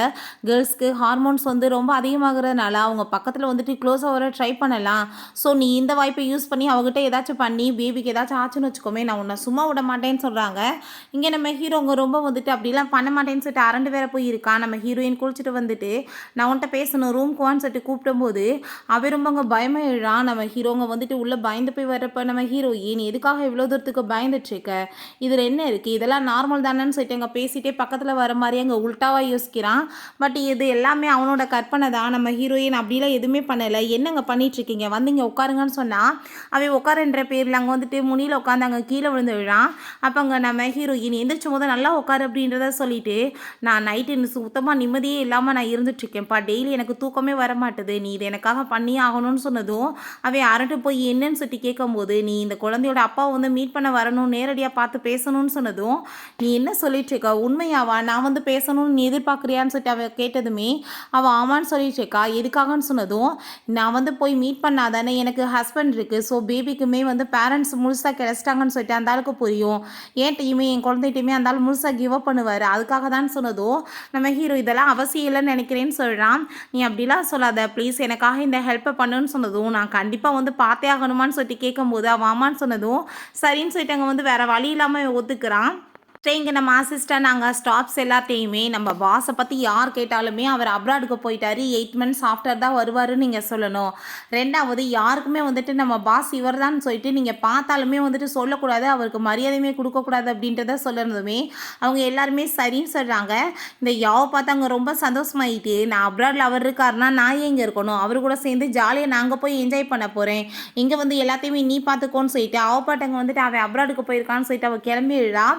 கேர்ள்ஸ்க்கு ஹார்மோன்ஸ் வந்து ரொம்ப அதிகமாகிறதுனால அவங்க பக்கத்தில் வந்துட்டு க்ளோஸாக வர ட்ரை பண்ணலாம். ஸோ நீ இந்த வாய்ப்பை யூஸ் பண்ணி அவகிட்ட ஏதாச்சும் பண்ணி பேபிக்கு ஏதாச்சும் ஆச்சுன்னு வச்சுக்கோமே, நான் உன்னை சும்மா விட மாட்டேன்னு" சொல்கிறாங்க. இங்கே நம்ம ஹீரோங்க ரொம்ப வந்துட்டு அப்படிலாம் பண்ண மாட்டேன்னு சொல்லிட்டு அரண்டு வேற போய் இருக்கான். நம்ம ஹீரோயின் குளிச்சுட்டு வந்துட்டு, "நான் உன்கிட்ட பேசணும், ரூம்க்கு வான்னு" சொல்லிட்டு கூப்பிடும்போது, அவன் ரொம்ப அங்கே பயமாயிடுறான். நம்ம ஹீரோங்க வந்துட்டு உள்ளே பயந்து போய் வரப்ப, நம்ம ஹீரோயின், "எதுக்காக இவ்வளோ தூரத்துக்கு பயந்துட்டு இருக்க? இதில் என்ன இருக்குது? இதெல்லாம் நார்மல் தானேன்னு" சொல்லிட்டு அங்கே பேசிட்டே பக்கத்தில் வர மாதிரி அங்கே உல்ட்டாவாக யோசிக்கிறான். பட் இது எல்லாமே அவனோட கற்பனை தான். நம்ம ஹீரோயின் அப்படிலாம் எதுவுமே பண்ணலை. "என்னங்க பண்ணிட்டு இருக்கீங்க? வந்து இங்கே உட்காருங்கன்னு" சொன்னால், அவன் உட்காருன்ற பேரில் அங்கே வந்துட்டு முனியில் உட்காந்து அங்கே கீழே விழுந்து விழான். அப்போ அங்கே நம்ம ஹீரோயின், "எந்திரிச்சும் போது நல்லா உட்காரு" அப்படின்றத சொல்லிட்டு, "நான் நைட்டு சுத்தமாக நிம்மதியே இல்லாமல் நான் இருந்துட்டுருக்கேன்ப்பா. டெய்லி எனக்கு தூக்கமே வர மாட்டுது. நீ இது எனக்காக பண்ணியே ஆகணும்னு" சொன்னதும், அவன் அரண்டு போய் என்னன்னு சொல்லி கேட்கும்போது, "நீ இந்த குழந்தையோட அப்பாவை வந்து மீட் பண்ண வரணும், நேரடியாக பார்த்து பேசணும்னு" சொன்னதும், "நீ என்ன சொல்லிட்டு இருக்க? உண்மையாவா? நான் வந்து பேசணும்னு நீ எதிர்பார்க்குறியான்னு" சொல்லிட்டு அவள் கேட்டதுமே, அவள் ஆமான்னு சொல்லிட்டு இருக்கா. எதுக்காகன்னு சொன்னதும், "நான் வந்து போய் மீட் பண்ணாதானே எனக்கு ஹஸ்பண்ட் இருக்குது. ஸோ பேபிக்குமே வந்து பேரண்ட்ஸ் முழுசாக கிடச்சிட்டாங்கன்னு சொல்லிட்டு அந்த ஆளுக்கு புரியும். என்கிட்டையுமே என் குழந்தைகிட்டையுமே அந்த ஆள் முழுசாக கிவ் அப் பண்ணுவார். அதுக்காக தான்" சொன்னதும், நம்ம ஹீரோ, "இதெல்லாம் அவசியம் இல்லைன்னு நினைக்கிறேன்னு" சொல்கிறான். "நீ அப்படிலாம் சொல்லாத ப்ளீஸ், எனக்காக இந்த ஹெல்ப்பை பண்ணுன்னு" சொன்னதும், "நான் கண்டிப்பாக வந்து பார்த்தே ஆகணுமான்னு" சொல்லிட்டு கேட்கும்போது, அவன் ஆமான்னு சொன்னதும், சரின்னு சொல்லிட்டு அங்கே வந்து வேறு வழி இல்லாமல் ஒத்துக்கிறான். இங்கே நம்ம அசிஸ்டன்ட் நாங்கள் ஸ்டாஃப்ஸ் எல்லாத்தையுமே நம்ம பாஸை பற்றி யார் கேட்டாலுமே அவர் அப்ராடுக்கு போயிட்டாரு 8 months ஆஃப்டர் தான் வருவாருன்னு நீங்கள் சொல்லணும். ரெண்டாவது யாருக்குமே வந்துட்டு நம்ம பாஸ் இவர் தான் சொல்லிட்டு நீங்கள் பார்த்தாலுமே வந்துட்டு சொல்லக்கூடாது, அவருக்கு மரியாதையுமே கொடுக்கக்கூடாது அப்படின்றத சொல்லணுமே அவங்க எல்லாருமே சரின்னு சொல்கிறாங்க. இந்த யாவை பார்த்து அங்கே ரொம்ப சந்தோஷமாயிட்டு நான் அப்ராடில் அவர் இருக்காருன்னா நான் எங்கே இருக்கணும், அவர் கூட சேர்ந்து ஜாலியாக நாங்கள் போய் என்ஜாய் பண்ண போகிறேன், இங்கே வந்து எல்லாத்தையுமே நீ பார்த்துக்கோன்னு சொல்லிட்டு அவப்பாட்டங்க வந்துட்டு அவன் அப்ராடுக்கு போயிருக்கான்னு சொல்லிட்டு அவள் கிளம்பிடுறா.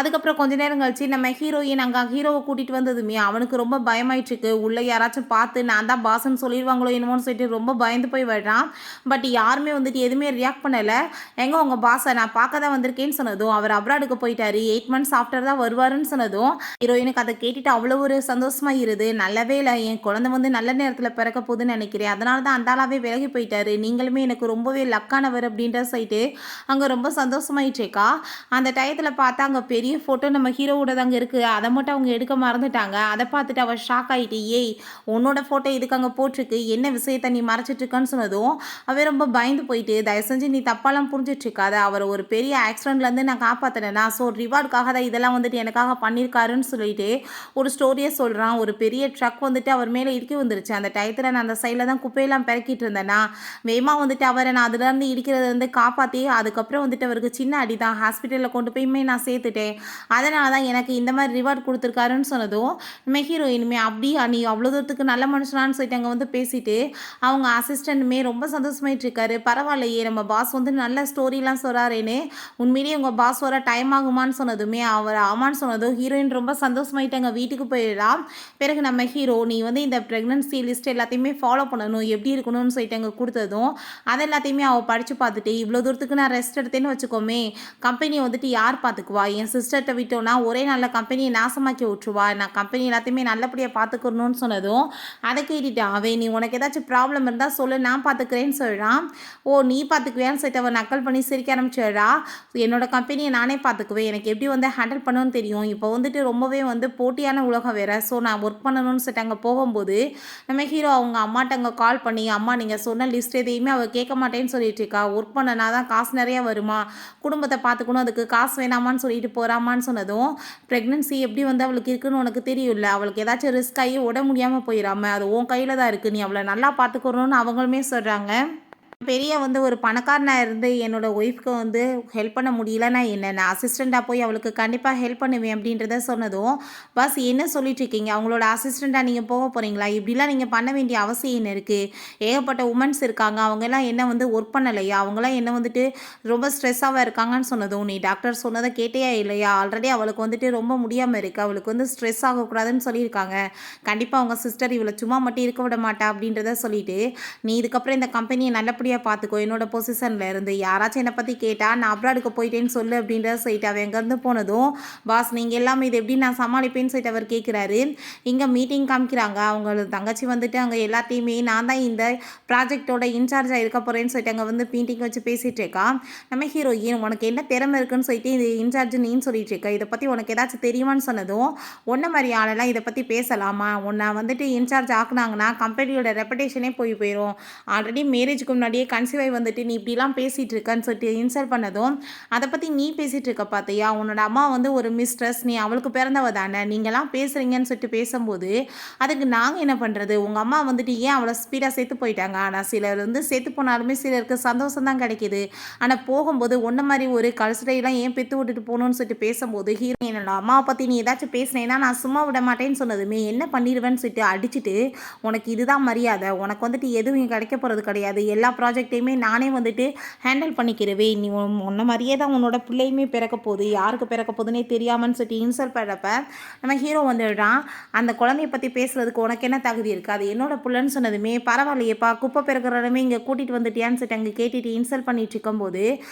அதுக்கப்புறம் கொஞ்ச நேரம் கழிச்சு நம்ம ஹீரோயின் அங்கே ஹீரோவை கூட்டிகிட்டு வந்ததுமே அவனுக்கு ரொம்ப பயமாயிட்டுருக்கு. உள்ளே யாராச்சும் பார்த்து நான் தான் பாஸ்ன்னு சொல்லிடுவாங்களோ என்னமோன்னு சொல்லிட்டு ரொம்ப பயந்து போய் விடுறான். பட் யாருமே வந்துட்டு எதுவுமே ரியாக்ட் பண்ணலை. எங்கே உங்கள் பாஸை நான் பார்க்க தான் வந்திருக்கேன்னு சொன்னதும் அவர் அப்ராடுக்கு போயிட்டாரு 8 months ஆஃப்டர் தான் வருவாருன்னு சொன்னதும் ஹீரோயினுக்கு அதை கேட்டுட்டு அவ்வளோ ஒரு சந்தோஷமாக இருது. நல்லவே இல்லை, என் குழந்தை வந்து நல்ல நேரத்தில் பிறக்க போகுதுன்னு நினைக்கிறேன், அதனால தான் அந்தாலாவே விலகி போயிட்டாரு, நீங்களுமே எனக்கு ரொம்பவே லக்கானவர் அப்படின்ற சொல்லிட்டு அங்கே ரொம்ப சந்தோஷமாயிட்டேக்கா. அந்த டயத்தில் பார்த்தா அங்கே பெரிய ஃபோட்டோ நம்ம ஹீரோவோட தாங்க இருக்குது, அதை மட்டும் அவங்க எடுக்க மறந்துட்டாங்க. அதை பார்த்துட்டு அவள் ஷாக் ஆகிட்டு ஏய் உன்னோட ஃபோட்டோ இதுக்கு அங்கே போட்டிருக்கு, என்ன விஷயத்தை நீ மறைச்சிட்ருக்கான்னு சொன்னதும் அவன் ரொம்ப பயந்து போயிட்டு தயவு செஞ்சு நீ தப்பாலாம் புரிஞ்சிட்ருக்காத, அவர் ஒரு பெரிய ஆக்சிடென்ட்லேருந்து நான் காப்பாற்றினேன்னா ஸோ ரிவார்டுக்காக தான் இதெல்லாம் வந்துட்டு எனக்காக பண்ணியிருக்காருன்னு சொல்லிட்டு ஒரு ஸ்டோரியை சொல்கிறான். ஒரு பெரிய ட்ரக் வந்துட்டு அவர் மேலே இடுக்கி வந்துருச்சு. அந்த டயத்தில் நான் அந்த சைடில் தான் குப்பையெல்லாம் பிறக்கிட்டு இருந்தேன்னா வேகமாக வந்துட்டு அவரை நான் அதுலேருந்து இடிக்கிறத வந்து காப்பாற்றி அதுக்கப்புறம் வந்துட்டு அவருக்கு சின்ன அடி தான், ஹாஸ்பிட்டலில் கொண்டு போயுமே நான் சேர்த்துட்டேன், அதனால தான் எனக்கு இந்த மாதிரி ரிவார்ட் கொடுத்துருக்காருன்னு சொன்னதும் நம்ம ஹீரோயினுமே அப்படியா நீ அவ்வளோ தூரத்துக்கு நல்ல மனுஷனான்னு சொல்லிட்டு அங்கே வந்து பேசிட்டு அவங்க அசிஸ்டண்ட்டுமே ரொம்ப சந்தோஷமாயிட்டு பரவாயில்லையே நம்ம பாஸ் வந்து நல்ல ஸ்டோரிலாம் சொல்கிறாரேன்னு, உண்மையிலேயே உங்கள் பாஸ் வர டைம் ஆகுமான்னு சொன்னதுமே அவர் ஆமான்னு சொன்னதும் ஹீரோயின் ரொம்ப சந்தோஷமாயிட்டாங்க. வீட்டுக்கு போயிடலாம். பிறகு நம்ம ஹீரோ நீ வந்து இந்த ப்ரெக்னன்சி லிஸ்ட் எல்லாத்தையுமே ஃபாலோ பண்ணணும், எப்படி இருக்கணும்னு சொல்லிட்டு அங்கே கொடுத்ததும் அது எல்லாத்தையுமே அவள் படித்து பார்த்துட்டு இவ்வளோ தூரத்துக்கு நான் ரெஸ்ட் எடுத்தேன்னு வச்சுக்கோமே கம்பெனியை வந்துட்டு யார் பார்த்துக்குவா, என் சிஸ்டர்கிட்ட விட்டோன்னா ஒரே நல்ல கம்பெனியை நாசமாக்கி விட்டுருவா, நான் கம்பெனி எல்லாத்தையுமே நல்லபடியாக பார்த்துக்கணும்னு சொன்னதும் அதை கேட்டுட்டு அவன் நீ உனக்கு ஏதாச்சும் ப்ராப்ளம் இருந்தால் சொல்லு நான் பார்த்துக்கிறேன்னு சொல்கிறான். ஓ நீ பார்த்துக்குவியான்னு சொல்லிட்டு அவன் நக்கல் பண்ணி சிரிக்க ஆரம்பிச்சிடுறா. என்னோட கம்பெனியை நானே பார்த்துக்குவேன், எனக்கு எப்படி வந்து ஹேண்டில் பண்ணணும்னு தெரியும், இப்போ வந்துட்டு ரொம்பவே வந்து போட்டியான உலகம் வேறு, ஸோ நான் ஒர்க் பண்ணணும்னு சொல்லிட்டு அங்கே போகும்போது நம்ம ஹீரோ அவங்க அம்மாட்ட அங்கே கால் பண்ணி அம்மா நீங்கள் சொன்ன லிஸ்ட் எதையுமே அவள் கேட்க மாட்டேன்னு சொல்லிட்டு இருக்கா, ஒர்க் பண்ணனா தான் காசு நிறையா வருமா, குடும்பத்தை பார்த்துக்கணும், அதுக்கு காசு வேணாமான்னு சொல்லிட்டு போகிறாமான்னு சொன்னதும் ப்ரெக்னன்சி எப்படி வந்து அவளுக்கு இருக்குன்னு உனக்கு தெரியும்ல, அவளுக்கு ஏதாச்சும் ரிஸ்க் ஆகி உட முடியாமல் போயிடாம அது உன் கையில் தான் இருக்குது, நீ அவளை நல்லா பார்த்துக்கணும்னு அவங்களுமே சொல்கிறாங்க. பெரிய வந்து ஒரு பணக்காரனாக இருந்து என்னோடய ஒய்ஃப்க்கு வந்து ஹெல்ப் பண்ண முடியலன்னா என்ன, நான் அசிஸ்டண்ட்டாக போய் அவளுக்கு கண்டிப்பாக ஹெல்ப் பண்ணுவேன் அப்படின்றத சொன்னதும் பஸ் என்ன சொல்லிட்டு இருக்கீங்க, அவங்களோட அசிஸ்டண்ட்டாக நீங்கள் போக போகிறீங்களா, இப்படிலாம் நீங்கள் பண்ண வேண்டிய அவசியம் என்ன இருக்குது, ஏகப்பட்ட உமன்ஸ் இருக்காங்க அவங்கெல்லாம் என்ன வந்து ஒர்க் பண்ணலையா, அவங்களாம் என்ன வந்துட்டு ரொம்ப ஸ்ட்ரெஸ்ஸாக இருக்காங்கன்னு சொன்னதும் நீ டாக்டர் சொன்னதை கேட்டையா இல்லையா, ஆல்ரெடி அவளுக்கு வந்துட்டு ரொம்ப முடியாமல் இருக்குது, அவளுக்கு வந்து ஸ்ட்ரெஸ் ஆகக்கூடாதுன்னு சொல்லியிருக்காங்க, கண்டிப்பாக அவங்க சிஸ்டர் இவளை சும்மா மட்டும் இருக்க விட மாட்டா அப்படின்றத சொல்லிட்டு நீ இதுக்கப்புறம் இந்த கம்பெனியை நல்லபடியாக பார்த்துக்கோ, என்னோட பொசிஷனில் இருந்து யாராச்சும் என்னை பற்றி கேட்டால் நான் அப்ராடுக்கு போயிட்டேன்னு சொல்லு அப்படின்றத சொல்லிட்டு அவன் எங்கேருந்து போனதும் பாஸ் நீங்கள் எல்லாமே இது எப்படி நான் சமாளிப்பேன்னு சொல்லிட்டு அவர் கேட்குறாரு. இங்கே மீட்டிங் காமிக்கிறாங்க, அவங்க தங்கச்சி வந்துட்டு அங்கே எல்லாத்தையுமே நான் தான் இந்த ப்ராஜெக்டோட இன்சார்ஜாக இருக்க போகிறேன்னு சொல்லிட்டு அங்கே வந்து மீட்டிங் வச்சு பேசிகிட்டு இருக்கா. நம்ம ஹீரோயின் உனக்கு என்ன திறமை இருக்குன்னு சொல்லிட்டு இது இன்சார்ஜ் நீன்னு சொல்லிட்டு இருக்க, இதை பற்றி உனக்கு ஏதாச்சும் தெரியுமான்னு சொன்னதும் ஒன்றை மாதிரி ஆளெல்லாம் இதை பற்றி பேசலாமா, உன்னை வந்துட்டு இன்சார்ஜ் ஆக்குனாங்கன்னா கம்பெனியோட ரெப்புடேஷனே போயிடும், ஆல்ரெடி மேரேஜுக்கு முன்னாடியே கன்சீவ் ஆகி வந்துட்டு நீ இப்படிலாம் பேசிகிட்டு இருக்கன்னு சொல்லிட்டு இன்சல்ட் பண்ணதும் அதை பற்றி நீ பேசிகிட்டு இருக்க பார்த்தியா, உன்னோட அம்மா வந்து ஒரு மிஸ்ட்ரஸ், நீ அவளுக்கு பிறந்தவ தானே, நீங்களாம் பேசுகிறீங்கன்னு சொல்லிட்டு பேசும்போது அதுக்கு நாங்கள் என்ன பண்ணுறது, உங்கள் அம்மா வந்துட்டு ஏன் அவளை ஸ்பீடாக சேர்த்து போயிட்டாங்க, ஆனால் சிலர் வந்து சேர்த்து போனாலுமே சிலருக்கு சந்தோஷம் தான் கிடைக்கிது, ஆனால் போகும்போது ஒன்றை மாதிரி ஒரு கல்சரையெல்லாம் ஏன் பெற்று விட்டுட்டு போகணும்னு சொல்லிட்டு பேசும்போது ஹீரோ என்னோட அம்மாவை பற்றி நீ ஏதாச்சும் பேசினேன்னா நான் சும்மா விட மாட்டேன்னு சொன்னதுமே என்ன பண்ணிடுவேன்னு சொல்லிட்டு அடிச்சுட்டு உனக்கு இதுதான் மரியாதை, உனக்கு வந்துட்டு எதுவும் கிடைக்க போகிறது கிடையாது, எல்லா ப்ராஜெக்டையுமே நானே வந்துட்டு ஹேண்டில் பண்ணிக்கிறவே, நீ உன்ன மாதிரியே தான் உன்னோட பிள்ளையுமே பிறக்க போகுது, யாருக்கு பிறக்க போகுதுன்னே தெரியாமன்னு சொல்லிட்டு இன்சல்ட் பண்ணுறப்ப நம்ம ஹீரோ வந்துடுறான். அந்த குழந்தைய பற்றி பேசுகிறதுக்கு உனக்கு என்ன தகுதி இருக்குது, அது என்னோட பிள்ளைன்னு சொன்னதுமே பரவாயில்லையேப்பா குப்பை பிறக்கிறமே இங்கே கூட்டிகிட்டு வந்துட்டியான்னு சொல்லிட்டு அங்கே கேட்டுட்டு இன்சல்ட் பண்ணிட்டு இருக்கும்போது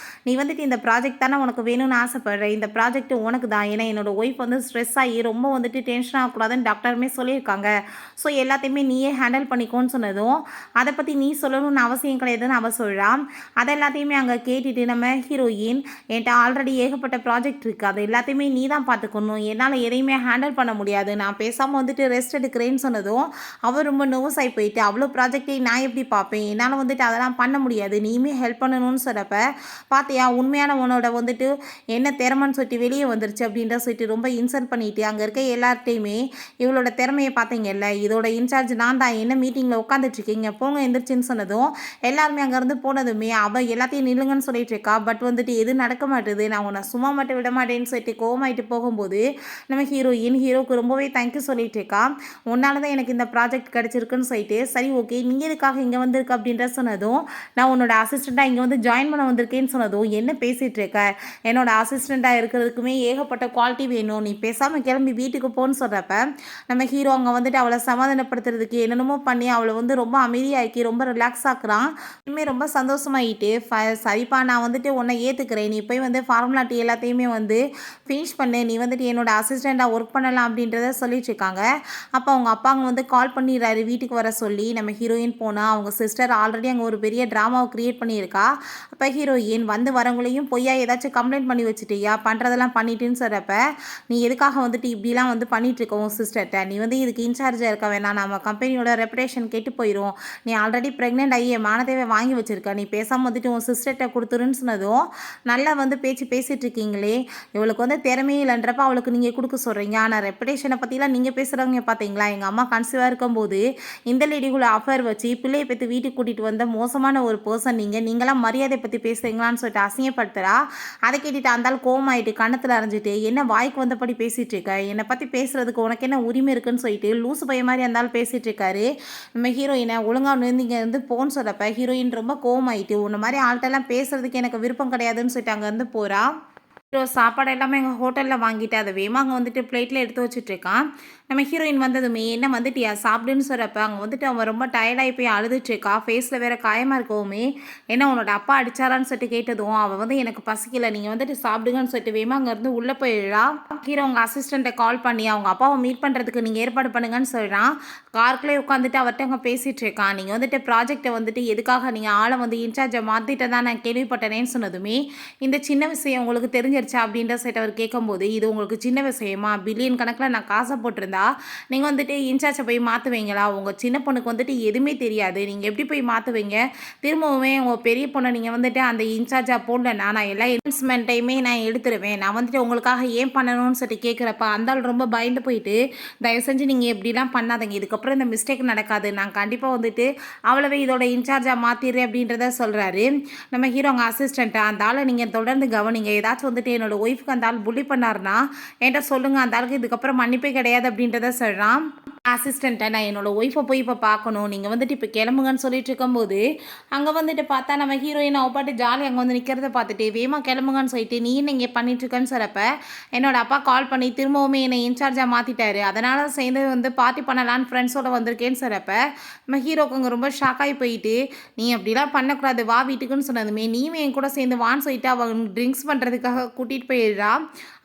நீ வந்துட்டு இந்த ப்ராஜெக்ட் தானே உனக்கு வேணும்னு ஆசைப்படுற, இந்த ப்ராஜெக்ட் உனக்கு தான், ஏன்னா என்னோட ஒய்ஃப் வந்து ஸ்ட்ரெஸ் ஆகி ரொம்ப வந்துட்டு டென்ஷன் ஆகக்கூடாதுன்னு டாக்டருமே சொல்லியிருக்காங்க, ஸோ எல்லாத்தையுமே நீயே ஹேண்டில் பண்ணிக்கோன்னு சொன்னதும் அதை பற்றி நீ சொல்லணும்னு அவசியம் கிடையாது முடியாதுன்னு அவள் சொல்கிறான். அதை எல்லாத்தையுமே அங்கே கேட்டுட்டு நம்ம ஹீரோயின், என்கிட்ட ஆல்ரெடி ஏகப்பட்ட ப்ராஜெக்ட் இருக்குது, அது எல்லாத்தையுமே நீ தான் பார்த்துக்கணும், என்னால் எதையுமே ஹேண்டில் பண்ண முடியாது, நான் பேசாமல் வந்துட்டு ரெஸ்ட் எடுக்கிறேன்னு சொன்னதும் அவள் ரொம்ப நர்வஸ் ஆகி போயிட்டு, அவ்வளோ ப்ராஜெக்டையும் நான் எப்படி பார்ப்பேன், என்னால் வந்துட்டு அதெல்லாம் பண்ண முடியாது, நீயுமே ஹெல்ப் பண்ணணும்னு சொல்கிறப்ப பார்த்தியா உண்மையான உன்னோட வந்துட்டு என்ன திறமைன்னு சொல்லிட்டு வெளியே வந்துருச்சு அப்படின்ற சொல்லிட்டு ரொம்ப இன்சல்ட் பண்ணிட்டு அங்கே இருக்க எல்லார்ட்டையுமே இவளோட திறமையை பார்த்தீங்கல்ல, இதோட இன்சார்ஜ் நான் தான், என்ன மீட்டிங்கில் உட்காந்துட்ருக்கீங்க போங்க எந்திரிச்சின்னு சொன்னதும் எல்லாருமே அங்கேருந்து போனதுமே அவள் எல்லாத்தையும் நில்லுங்கன்னு சொல்லிட்டு இருக்கா. பட் வந்துட்டு எது நடக்க மாட்டுது, நான் உன்னை சும்மா மட்டும் விட மாட்டேன்னு சொல்லிட்டு கோவமாயிட்டு போகும்போது நம்ம ஹீரோக்கு ரொம்பவே தேங்க்யூ சொல்லிட்டு இருக்கா. உன்னால தான் எனக்கு இந்த ப்ராஜெக்ட் கிடச்சிருக்குன்னு சொல்லிட்டு, சரி ஓகே நீ எதுக்காக இங்கே வந்திருக்க அப்படின்ற சொன்னதும், நான் உன்னோட அசிஸ்டண்ட்டாக இங்கே வந்து ஜாயின் பண்ண வந்திருக்கேன்னு சொன்னதும், என்ன பேசிகிட்டு இருக்க, என்னோட அசிஸ்டண்ட்டாக இருக்கிறதுக்குமே ஏகப்பட்ட குவாலிட்டி வேணும், நீ பேசாமல் கிளம்பி வீட்டுக்கு போன்னு சொல்கிறப்ப நம்ம ஹீரோ அங்கே வந்துட்டு அவளை சமாதானப்படுத்துறதுக்கு என்னென்னமோ பண்ணி அவளை வந்து ரொம்ப அமைதியாக்கி ரொம்ப ரிலாக்ஸ் ஆக்குறான். இனிமேல் ரொம்ப சந்தோஷமாயிட்டு சரிப்பா நான் வந்துட்டு உன்னை ஏற்றுக்கிறேன், நீ போய் வந்து ஃபார்முலாட்டி எல்லாத்தையுமே வந்து ஃபினிஷ் பண்ணு, நீ வந்துட்டு என்னோட அசிஸ்டண்ட்டாக ஒர்க் பண்ணலாம் அப்படின்றத சொல்லிட்டு இருக்காங்க. அப்போ அவங்க அப்பாங்க வந்து கால் பண்ணிடுறாரு வீட்டுக்கு வர சொல்லி. நம்ம ஹீரோயின் போனால் அவங்க சிஸ்டர் ஆல்ரெடி அங்கே ஒரு பெரிய ட்ராமாவை க்ரியேட் பண்ணியிருக்கா. அப்போ ஹீரோயின் வந்து வரவங்களையும் பொய்யா ஏதாச்சும் கம்ப்ளைண்ட் பண்ணி வச்சுட்டியா, பண்ணுறதெல்லாம் பண்ணிட்டுன்னு சொல்கிறப்ப, நீ எதுக்காக வந்துட்டு இப்படிலாம் வந்து பண்ணிகிட்ருக்க உன் சிஸ்டர்கிட்ட, நீ வந்து இதுக்கு இன்சார்ஜாக இருக்க வேணாம், நம்ம கம்பெனியோட ரெப்புடேஷன் கெட்டு போயிடும், நீ ஆல்ரெடி ப்ரெக்னென்ட் ஆகி மானதேவை வாங்கி வச்சுருக்க, நீ பேசாமல் வந்துட்டு உன் சிஸ்டர்கிட்ட கொடுத்துருன்னு சொன்னதும், நல்லா வந்து பேசிகிட்டு இருக்கீங்களே, இவளுக்கு வந்து திறமையே இல்லைன்றப்ப அவளுக்கு நீங்கள் கொடுக்க சொல்கிறீங்க, ஆனால் ரெப்புடேஷனை பற்றிலாம் நீங்கள் பேசுகிறவங்க பார்த்தீங்களா, எங்கள் அம்மா கன்சீவாக இருக்கும்போது இந்த லேடிக்குள்ளே அஃபேர் வச்சு பிள்ளையை பற்றி வீட்டுக்கு கூட்டிகிட்டு வந்த மோசமான ஒரு பர்சன் நீங்களாம் மரியாதை பற்றி பேசுகிறீங்களான்னு சொல்லிட்டு அசிங்கப்படுத்துகிறா. அதை கேட்டுட்டு அந்தாலும் கோவமாயிட்டு கண்ணத்தில் அரைஞ்சிட்டு, என்ன வாய்க்கு வந்தபடி பேசிகிட்டு இருக்க, என்னை பற்றி பேசுகிறதுக்கு உனக்கு என்ன உரிமை இருக்குன்னு சொல்லிட்டு லூசு பைய மாதிரி இருந்தாலும் பேசிகிட்டு இருக்காரு. நம்ம ஹீரோயினை ஒழுங்காக இங்கே இருந்து போன்னு சொல்கிறப்ப ஹீரோயின் ரொம்ப கோவமாயிட்டு, உன்ன மாதிரி ஆள்கிட்டலாம் பேசுகிறதுக்கு எனக்கு விருப்பம் கிடையாதுன்னு சொல்லிட்டு அங்கேருந்து போகிறா. சாப்பாடு எல்லாமே எங்கள் ஹோட்டலில் வாங்கிட்டு அதை வேமா அங்கே வந்துட்டு பிளேட்டில் எடுத்து வச்சுட்ருக்கான். நம்ம ஹீரோயின் வந்ததுமே என்ன வந்துட்டியா சாப்பிடுன்னு சொல்கிறப்ப அங்கே வந்துட்டு அவன் ரொம்ப டயர்டாகி போய் அழுதுட்ருக்கா. ஃபேஸில் வேறு காயமாக இருக்கவுமே, என்ன உன்னோட அப்பா அடிச்சாரான்னு சொல்லிட்டு கேட்டதும் அவள் வந்து எனக்கு பசிக்கலை, நீங்கள் வந்துட்டு சாப்பிடுங்கன்னு சொல்லிட்டு வேமா அங்கேருந்து உள்ளே போயிடுறா. ஹீரோ அவங்க அசிஸ்டண்ட்டை கால் பண்ணி அவங்க அப்பாவை மீட் பண்ணுறதுக்கு நீங்கள் ஏற்பாடு பண்ணுங்கன்னு சொல்கிறான். கார்க்குள்ளே உட்காந்துட்டு அவர்கிட்ட அங்கே பேசிகிட்டு இருக்கான். நீங்கள் வந்துட்டு ப்ராஜெக்டை வந்துட்டு எதுக்காக நீங்கள் ஆளை வந்து இன்சார்ஜை மாற்றிட்டு தான் நான் கேள்விப்பட்டேனேன்னு சொன்னதுமே, இந்த சின்ன விஷயம் உங்களுக்கு தெரிஞ்சிருச்சா அப்படின்ற சைட் அவர் கேட்கும்போது, இது உங்களுக்கு சின்ன விஷயமா, பில்லியன் கணக்கில் நான் காசை போட்டிருந்தா நீங்கள் வந்துட்டு இன்சார்ஜை போய் மாற்றுவீங்களா, உங்கள் சின்ன பொண்ணுக்கு வந்துட்டு எதுவுமே தெரியாது, நீங்கள் எப்படி போய் மாற்றுவீங்க, திரும்பவுமே உங்கள் பெரிய பொண்ணை நீங்கள் வந்துட்டு அந்த இன்சார்ஜாக போடலன்னா நான் எல்லா இன்வெஸ்ட்மெண்ட்டையுமே நான் எடுத்துருவேன், நான் வந்துட்டு உங்களுக்காக ஏன் பண்ணணும்னு சொல்லிட்டு கேட்குறப்ப அந்த ரொம்ப பயந்து போயிட்டு, தயவு செஞ்சு நீங்கள் எப்படிலாம் பண்ணாதீங்க, இதுக்கப்புறம் இந்த மிஸ்டேக் நடக்காது, நான் கண்டிப்பாக வந்துட்டு அவ்வளவே இதோட இன்சார்ஜாக மாற்றிடுறேன் அப்படின்றத சொல்கிறாரு. நம்ம ஹீரோ அவங்க அசிஸ்டண்ட்டாக அந்த ஆளை நீங்கள் தொடர்ந்து கவனிங்க, ஏதாச்சும் வந்துட்டு என்னோட ஒய்ஃபுக்கு அந்த ஆள் புள்ளி பண்ணார்னா என்கிட்ட சொல்லுங்கள், அந்த ஆளுக்கு இதுக்கப்புறம் மன்னிப்பே கிடையாது அப்படின்றத சொல்கிறான். அசிஸ்டண்ட்டை நான் என்னோட ஒய்ஃபை போய் இப்போ பார்க்கணும், நீங்கள் வந்துட்டு இப்போ கிளம்புங்கன்னு சொல்லிட்டு இருக்கும்போது அங்கே வந்துட்டு பார்த்தா நம்ம ஹீரோயின் அவள் பாட்டு ஜாலி அங்கே வந்து நிற்கிறத பார்த்துட்டு வேமா கிளம்புங்கன்னு சொல்லிட்டு நீ என்ன இங்கே பண்ணிட்டுருக்கேன்னு சொல்கிறப்ப என்னோட அப்பா கால் பண்ணி திரும்பவுமே என்னை இன்சார்ஜாக மாற்றிட்டாரு, அதனால் சேர்ந்து வந்து பார்ட்டி பண்ணலான்னு ஃப்ரெண்ட்ஸோடு வந்திருக்கேன்னு சொல்கிறப்ப நம்ம ஹீரோக்கு அங்கே ரொம்ப ஷாக்காகி போயிட்டு, நீ அப்படிலாம் பண்ணக்கூடாது வா வீட்டுக்குன்னு சொன்னதுமே நீமே என் கூட சேர்ந்து வான்னு சொல்லிட்டு அவள் ட்ரிங்க்ஸ் பண்ணுறதுக்காக கூட்டிகிட்டு போயிடுறா.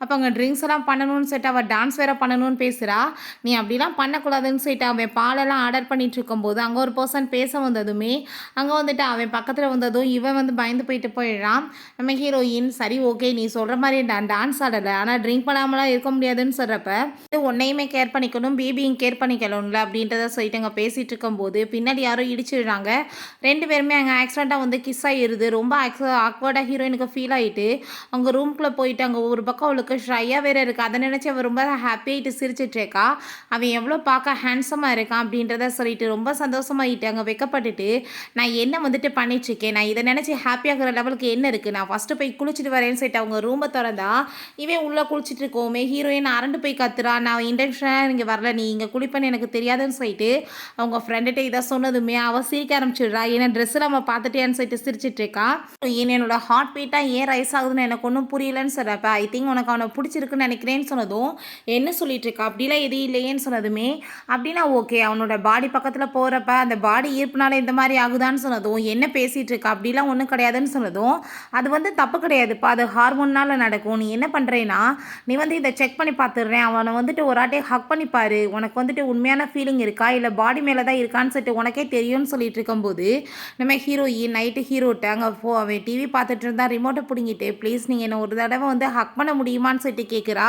அப்போ அங்கே ட்ரிங்க்ஸ் எல்லாம் பண்ணணும்னு சொல்லிட்டு அவள் டான்ஸ் வேறு பண்ணணும்னு பேசுகிறா. நீ அப்படிலாம் பண்ணக்கூடாதுன்னு சொல்லிட்டு அவன் பாலெல்லாம் ஆர்டர் பண்ணிட்டு இருக்கும்போது அங்கே ஒரு பர்சன் பேச வந்ததுமே அங்கே வந்துட்டு அவன் பக்கத்தில் வந்ததும் இவன் வந்து பயந்து போயிடுறான். நம்ம ஹீரோயின் சரி ஓகே நீ சொல்கிற மாதிரி நான் டான்ஸ் ஆடலை, ஆனால் ட்ரிங்க் பண்ணாமலாம் இருக்க முடியாதுன்னு சொல்கிறப்ப உன்னையுமே கேர் பண்ணிக்கணும் பேபியும் கேர் பண்ணிக்கணும்ல அப்படின்றத சொல்லிட்டு அங்கே பேசிகிட்டு இருக்கும்போது பின்னாடி யாரோ இடிச்சிடுறாங்க. ரெண்டு பேருமே அங்கே ஆக்சிடெண்ட்டாக வந்து கிஸ் ஆகிடுது. ரொம்ப ஆக்வர்டாக ஹீரோயினுக்கு ஃபீல் ஆகிட்டு அவங்க ரூம்குள்ளே போயிட்டு அங்கே ஒரு பக்கம் அவளுக்கு ஷ்ரையாக வேறு இருக்குது, அதை நினச்சி அவள் ரொம்ப ஹாப்பியாகிட்டு சிரிச்சிட்ருக்கா. அவன் எவ்வளோ பார்க்க ஹேண்ட்ஸமாக இருக்கான் அப்படின்றத சொல்லிட்டு ரொம்ப சந்தோஷமாகிட்டு அங்கே வைக்கப்பட்டுட்டு, நான் என்ன வந்துட்டு பண்ணிட்டுருக்கேன், நான் இதை நினச்சி ஹாப்பியாகிற லெவலுக்கு என்ன இருக்குது, நான் ஃபஸ்ட்டு போய் குளிச்சுட்டு வரேன்னு சொல்லிட்டு அவங்க ரூமை திறந்தா இவன் உள்ளே குளிச்சுட்டு இருக்கோமே ஹீரோயின் அரண்டு போய் கத்துறா, நான் இன்டென்ஷனாக இங்கே வரல, நீ இங்கே குளிப்பேன்னு எனக்கு தெரியாதுன்னு சொல்லிட்டு அவங்க ஃப்ரெண்டுகிட்ட இதை சொன்னதுமே அவள் சிரிக்க ஆரம்பிச்சிடுறா. ஏன்னா ட்ரெஸ்ஸில் நம்ம பார்த்துட்டேன்னு சொல்லிட்டு சிரிச்சிட்ருக்கான். என்னோட ஹார்ட் பீட்டாக ஏன் ரைஸ் ஆகுதுன்னு எனக்கு ஒன்றும் புரியலன்னு சொல்கிறப்ப ஐ திங்க் உனக்கு அவனை பிடிச்சிருக்குன்னு நினைக்கிறேன்னு சொன்னதும் என்ன சொல்லிட்டு இருக்கா அப்படிலாம் எதுவும் இல்லையேன்னு சொன்னதுமே அப்படின்னா ஓகே. அவனோட பாடி பக்கத்தில் போகிறப்ப அந்த பாடி ஈர்ப்புனால இந்த மாதிரி ஆகுதான்னு சொன்னதும், என்ன பேசிகிட்டு இருக்க அப்படிலாம் ஒன்றும் கிடையாதுன்னு சொன்னதும், அது வந்து தப்பு கிடையாதுப்பா, அது ஹார்மோன்னால நடக்கும். நீ என்ன பண்ணுறேன்னா, நீ வந்து இதை செக் பண்ணி பார்த்துடுறேன், அவனை வந்துட்டு ஒரு ஆட்டே ஹக் பண்ணி பாரு, உனக்கு வந்துட்டு உண்மையான ஃபீலிங் இருக்கா இல்லை பாடி மேலே தான் இருக்கான்னு சொல்லிட்டு உனக்கே தெரியும்னு சொல்லிட்டு இருக்கும்போது, நம்ம ஹீரோயின் நைட்டு ஹீரோட்ட அங்கே அவன் டிவி பார்த்துட்டு இருந்தா ரிமோட்டை பிடுங்கிட்டு, ப்ளீஸ் நீங்கள் என்ன ஒரு தடவை வந்து ஹக் பண்ண முடியுமான்னு சொல்லிட்டு கேட்குறா.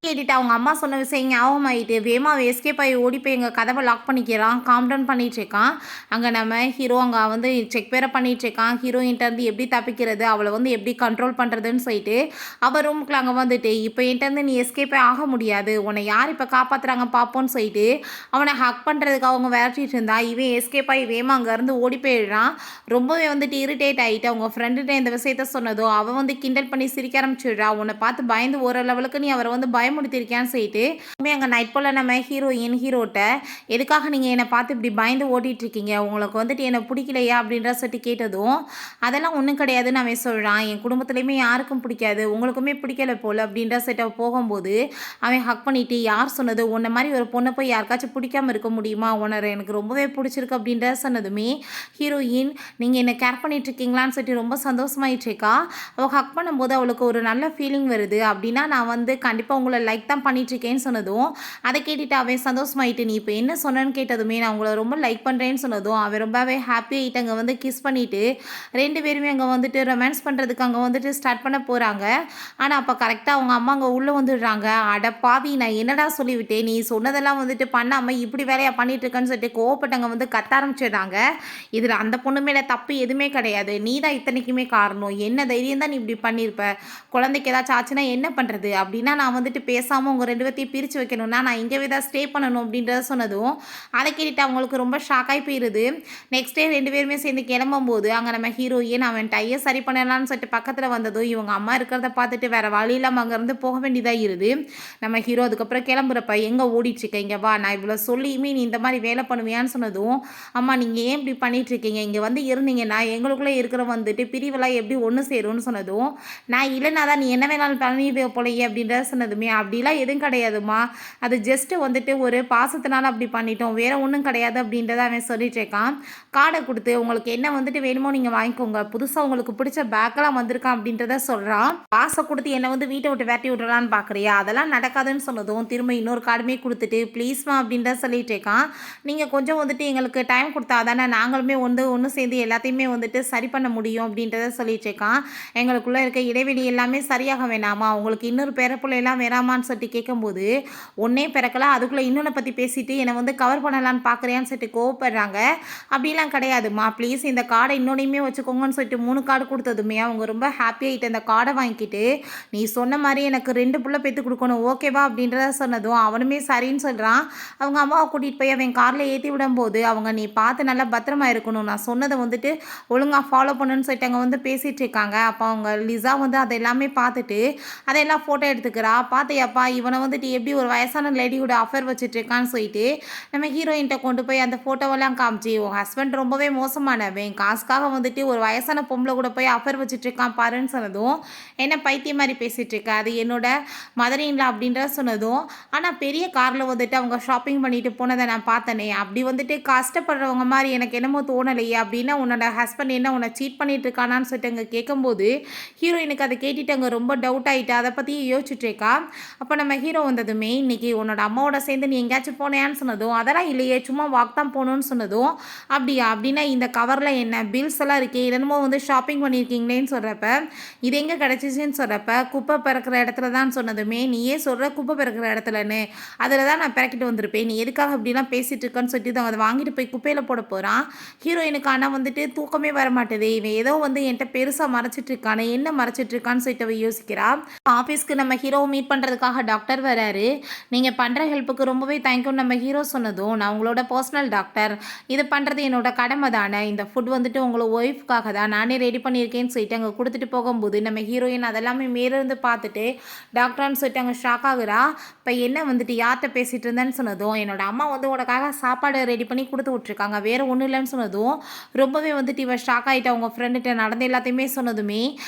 கேட்டுட்டு அவங்க அம்மா சொன்ன விஷயம் ஞாபகம் ஆகிட்டு வேமா எஸ்கேப் ஆகி ஓடி போய் எங்கள் கதவை லாக் பண்ணிக்கிறான், காம் டவுன் பண்ணிட்டு இருக்கான். அங்கே நம்ம ஹீரோ அங்கே வந்து செக் வேற பண்ணிட்டு இருக்கான், ஹீரோயின்ட்ட இருந்து எப்படி தப்பிக்கிறது, அவளை வந்து எப்படி கண்ட்ரோல் பண்ணுறதுன்னு சொல்லிட்டு அவள் ரூமுக்குள்ள அங்கே வந்துட்டு, இப்போ என்கிட்ட நீ எஸ்கேப்பே ஆக முடியாது, உன்னை யார் இப்போ காப்பாற்றுறாங்க பார்ப்போன்னு சொல்லிட்டு அவனை ஹக் பண்ணுறதுக்கு அவங்க விரட்டிட்டு இருந்தா, இவன் எஸ்கேப் ஆகி வேமா அங்கேருந்து ஓடி போயிடுறான். ரொம்பவே வந்துட்டு இரிட்டேட் ஆகிட்டு அவங்க ஃப்ரெண்டுகிட்ட இந்த விஷயத்த சொன்னதோ அவள் வந்து கிண்டல் பண்ணி சிரிக்க ஆரம்பிச்சிடுறா. உன்னை பார்த்து பயந்து ஒரு லெவலுக்கு நீ அவரை வந்து பயமுடுத்திருக்கான்னு சொல்லிட்டு அங்கே நைட் போல் நம்ம ஹீரோட்ட எதுக்காக நீங்கள் என்னை பார்த்து இப்படி பயந்து ஓட்டிகிட்டு இருக்கீங்க, உங்களுக்கு வந்துட்டு என்னை பிடிக்கலையா அப்படின்ற சொல்லிட்டு கேட்டதும், அதெல்லாம் ஒன்றும் கிடையாதுன்னு அவன் சொல்கிறான், என் குடும்பத்துலேயுமே யாருக்கும் பிடிக்காது, உங்களுக்குமே பிடிக்கல போல் அப்படின்ற செட்டை போகும்போது அவன் ஹக் பண்ணிட்டு, யார் சொன்னது உன்னை மாதிரி ஒரு பொண்ணை போய் யாருக்காச்சும் பிடிக்காம இருக்க முடியுமா, உன்னை எனக்கு ரொம்பவே பிடிச்சிருக்கு அப்படின்ற சொன்னதுமே ஹீரோயின் நீங்கள் என்னை கேர் பண்ணிட்டு இருக்கீங்களான்னு சொல்லிட்டு ரொம்ப சந்தோஷமாயிட்டு இருக்கா. அவள் ஹக் பண்ணும்போது அவளுக்கு ஒரு நல்ல ஃபீலிங் வருது. அப்படின்னா நான் வந்து கண்டிப்பாக உங்களை லைக் தான் பண்ணிட்டுருக்கேன்னு சொன்னதும், அதை கேட்டுட்டு அவன் சந்தோஷமாயிட்டு, நீ இப்போ என்ன சொன்னேன்னு கேட்டதுமே நான் உங்களை ரொம்ப லைக் பண்ணுறேன்னு சொன்னதும் அவன் ரொம்பவே ஹாப்பி ஆகிட்டு அங்கே வந்து கிஸ் பண்ணிவிட்டு 2 பேருமே அங்கே வந்துட்டு ரொமான்ஸ் பண்ணுறதுக்கு அங்கே வந்துட்டு ஸ்டார்ட் பண்ண போகிறாங்க. ஆனால் அப்போ கரெக்டாக அவங்க அம்மா அங்கே உள்ளே வந்துடுறாங்க. அட பாவி, நான் என்னடா சொல்லிவிட்டேன், நீ சொன்னதெல்லாம் வந்துட்டு பண்ணாமல் இப்படி வேலையாக பண்ணிட்டு இருக்கேன்னு சொல்லிட்டு கோவப்பட்டு அங்கே வந்து கத்த ஆரம்பிச்சிடுறாங்க. இதில் அந்த பொண்ணு மேலே தப்பு எதுவுமே கிடையாது, நீ தான் இத்தனைக்குமே காரணம், என்ன தைரியம் தான் நீ இப்படி பண்ணியிருப்ப, குழந்தைக்கு ஏதாச்சும் ஆச்சுன்னா என்ன பண்ணுறது, அப்படின்னா நான் வந்துட்டு பேசாமல் உங்கள் 2 பேர்த்தையும் பிரித்து வைக்கணும்னா நான் இங்கேவே தான் ஸ்டே பண்ணணும் அப்படின்றத சொன்னதும் அதை கேட்டுட்டு அவங்களுக்கு ரொம்ப ஷாக்காகி போயிடுது. நெக்ஸ்ட் டே 2 பேருமே சேர்ந்து கிளம்பும்போது அங்கே நம்ம ஹீரோயின் அவன் டையை சரி பண்ணலான்னு சொல்லிட்டு பக்கத்தில் வந்ததும் இவங்க அம்மா இருக்கிறத பார்த்துட்டு வேறு வழி இல்லாமல் அங்கேருந்து போக வேண்டியதாக இருது. நம்ம ஹீரோ அதுக்கப்புறம் கிளம்புறப்ப எங்கே ஓடிட்டுருக்க, இங்கே வா, நான் இவ்வளோ சொல்லியுமே நீ இந்த மாதிரி வேலை பண்ணுவியான்னு சொன்னதும், அம்மா நீங்கள் ஏன் இப்படி பண்ணிகிட்ருக்கீங்க, இங்கே வந்து இருந்தீங்கன்னா எங்களுக்குள்ளே இருக்கிற வந்துட்டு பிரிவெல்லாம் எப்படி ஒன்று சேரும்னு சொன்னதும், நான் இல்லைனா தான் நீ என்ன வேணாலும் பண்ணிடு போலையே அப்படின்றத சொன்னதுமே, அப்படிலாம் எதுவும் கிடையாதுமா, அது ஜஸ்ட்டு வந்துட்டு ஒரு பாசத்தினால அப்படி பண்ணிட்டோம், வேறு ஒன்றும் கிடையாது அப்படின்றத அவன் சொல்லிட்டு இருக்கான். கார்டை கொடுத்து உங்களுக்கு என்ன வந்துட்டு வேணுமோ நீங்கள் வாங்கிக்கோங்க, புதுசாக உங்களுக்கு பிடிச்ச பேக்கெல்லாம் வந்திருக்கான் அப்படின்றத சொல்கிறான். காசை கொடுத்து என்னை வந்து வீட்டை விட்டு விரட்டி விட்டுலான்னு பார்க்குறியா, அதெல்லாம் நடக்காதுன்னு சொன்னதும் திரும்ப இன்னொரு கார்டுமே கொடுத்துட்டு ப்ளீஸ்மா அப்படின்றத சொல்லிட்டு இருக்கான். நீங்கள் கொஞ்சம் வந்துட்டு எங்களுக்கு டைம் கொடுத்தா தானே நாங்களுமே ஒன்று சேர்ந்து எல்லாத்தையுமே வந்துட்டு சரி பண்ண முடியும் அப்படின்றத சொல்லிட்டு இருக்கான். எங்களுக்குள்ளே இருக்க இடைவெளி எல்லாமே சரியாக வேணாமா, உங்களுக்கு இன்னொரு பிறப்புலையெல்லாம் வேணாமான்னு சொல்லிட்டு கேட்கும்போது, ஒன்றே பிறக்கலாம் அதுக்குள்ளே இன்னொன்று பற்றி பேசிட்டு என்னை வந்து கவர் பண்ணலான்னு பார்க்குறியான்னு சொல்லிட்டு கோவப்படுறாங்க. அப்படிலாம் கிடையாதுமா, ப்ளீஸ் இந்த கார்டை இன்னொன்னையுமே வச்சுக்கோங்கன்னு சொல்லிட்டு 3 கார்டு கொடுத்ததுமே அவங்க ரொம்ப ஹாப்பியாகிட்டு அந்த கார்டை வாங்கிக்கிட்டு, நீ சொன்ன மாதிரி எனக்கு 2 புள்ள பெற்று கொடுக்கணும் ஓகேவா அப்படின்றத சொன்னதும் அவனுமே சரின்னு சொல்கிறான். அவங்க அம்மாவை கூட்டிகிட்டு போய் அவன் காரில் ஏற்றி விடும்போது அவங்க நீ பார்த்து நல்லா பத்திரமா இருக்கணும், நான் சொன்னதை வந்துட்டு ஒழுங்காக ஃபாலோ பண்ணுன்னு சொல்லிட்டு அங்கே வந்து பேசிகிட்டு இருக்காங்க. அப்போ அவங்க லிசா வந்து அதை எல்லாமே பார்த்துட்டு அதெல்லாம் ஃபோட்டோ எடுத்துக்கிறா. பார்த்தியாப்பா இவனை வந்துட்டு எப்படி ஒரு வயசான லேடியோட அஃபேர் வச்சுட்டு இருக்கான்னு சொல்லிட்டு நம்ம ஹீரோயின்ட்ட கொண்டு போய் அந்த ஃபோட்டோவெல்லாம் காமிச்சு, உன் ஹஸ்பண்ட் ரொம்பவே மோசமானவன், காசுக்காக வந்துட்டு ஒரு வயசான பொம்பளை கூட போய் அஃபேர் வச்சுட்டு இருக்கான் பாருன்னு சொன்னதும், என்ன பைத்தியம் மாதிரி பேசிகிட்டு இருக்க, அது என்னோட மதரின்ல அப்படின்ற சொன்னதும், ஆனால் பெரிய காரில் வந்துட்டு அவங்க ஷாப்பிங் பண்ணிட்டு போனதை நான் பார்த்தனே, அப்படி வந்துட்டு கஷ்டப்படுறவங்க மாதிரி எனக்கு என்னமோ தோணலையே, அப்படின்னா உன்னோட ஹஸ்பண்ட் என்ன உன்னை சீட் பண்ணிட்டு இருக்கானான்னு சொல்லிட்டு அங்கே கேட்கும்போது ஹீரோயினுக்கு அதை கேட்டுட்டு அங்கே ரொம்ப டவுட் ஆகிட்டு அதை பற்றி யோசிச்சுட்டு இருக்கா. அப்போ நம்ம ஹீரோ வந்ததுமே, இன்னைக்கு உன்னோட அம்மாவோட சேர்ந்து நீ எங்கேயாச்சும் போனேன்னு சொன்னதும், அதெல்லாம் இல்லையே சும்மா வாக் தான் போகணுன்னு சொன்னதும், அப்படியா, அப்படின்னா இந்த கவரில் என்ன பில்ஸ் எல்லாம் இருக்கே, என்னமோ வந்து ஷாப்பிங் பண்ணியிருக்கீங்களேன்னு சொல்கிறப்ப, இது எங்கே கிடச்சிச்சின்னு சொல்கிறப்ப, குப்பை பிறக்கிற இடத்துல தான் சொன்னதுமே, நீயே சொல்கிற குப்பை பிறக்கிற இடத்துலன்னு, அதில் தான் நான் பிறக்கிட்டு வந்திருப்பேன், நீ எதுக்காக இப்படிலாம் பேசிகிட்டு இருக்கேன்னு சொல்லிட்டு அதை வாங்கிட்டு போய் குப்பையில் போட போகிறான். ஹீரோயினுக்கு ஆனால் வந்துட்டு தூக்கமே வர மாட்டேது, இவன் ஏதோ வந்து என்கிட்ட பெருசாக மறைச்சிட்டு இருக்கானே, என்ன மறைச்சிட்டு இருக்கான்னு சொல்லிட்டு அவ யோசிக்கிறா. ஆஃபீஸ்க்கு நம்ம ஹீரோவை மீட் பண்ணுறதுக்காக டாக்டர் வராரு. நீங்கள் பண்ணுற ஹெல்ப்புக்கு ரொம்பவே தேங்க்யூன்னு நம்ம ஹீரோ சொன்னதும், நான் உங்களோட பர்சனல் டாக்டர், இது பண்ணுறது என்னோட கடமை தானே, இந்த ஃபுட் வந்துட்டு உங்களோட ஒய்ஃப்காக தான் நானே ரெடி பண்ணியிருக்கேன்னு சொல்லிட்டு அங்கே கொடுத்துட்டு போகும்போது நம்ம ஹீரோயின் அதெல்லாமே மேலிருந்து பார்த்துட்டு டாக்டர்னு சொல்லிட்டு அங்கே ஷாக் ஆகுறா. இப்போ என்ன வந்துட்டு யார்கிட்ட பேசிகிட்டு இருந்தேன்னு சொன்னதும், என்னோட அம்மா வந்து உனக்காக சாப்பாடு ரெடி பண்ணி கொடுத்து விட்ருக்காங்க, வேறு ஒன்றும் இல்லைன்னு சொன்னதும் ரொம்பவே வந்துட்டு இவன் ஷாக் ஆகிட்டு அவங்க ஃப்ரெண்டுகிட்ட நடந்த எல்லாத்தையுமே சொன்னதுமே,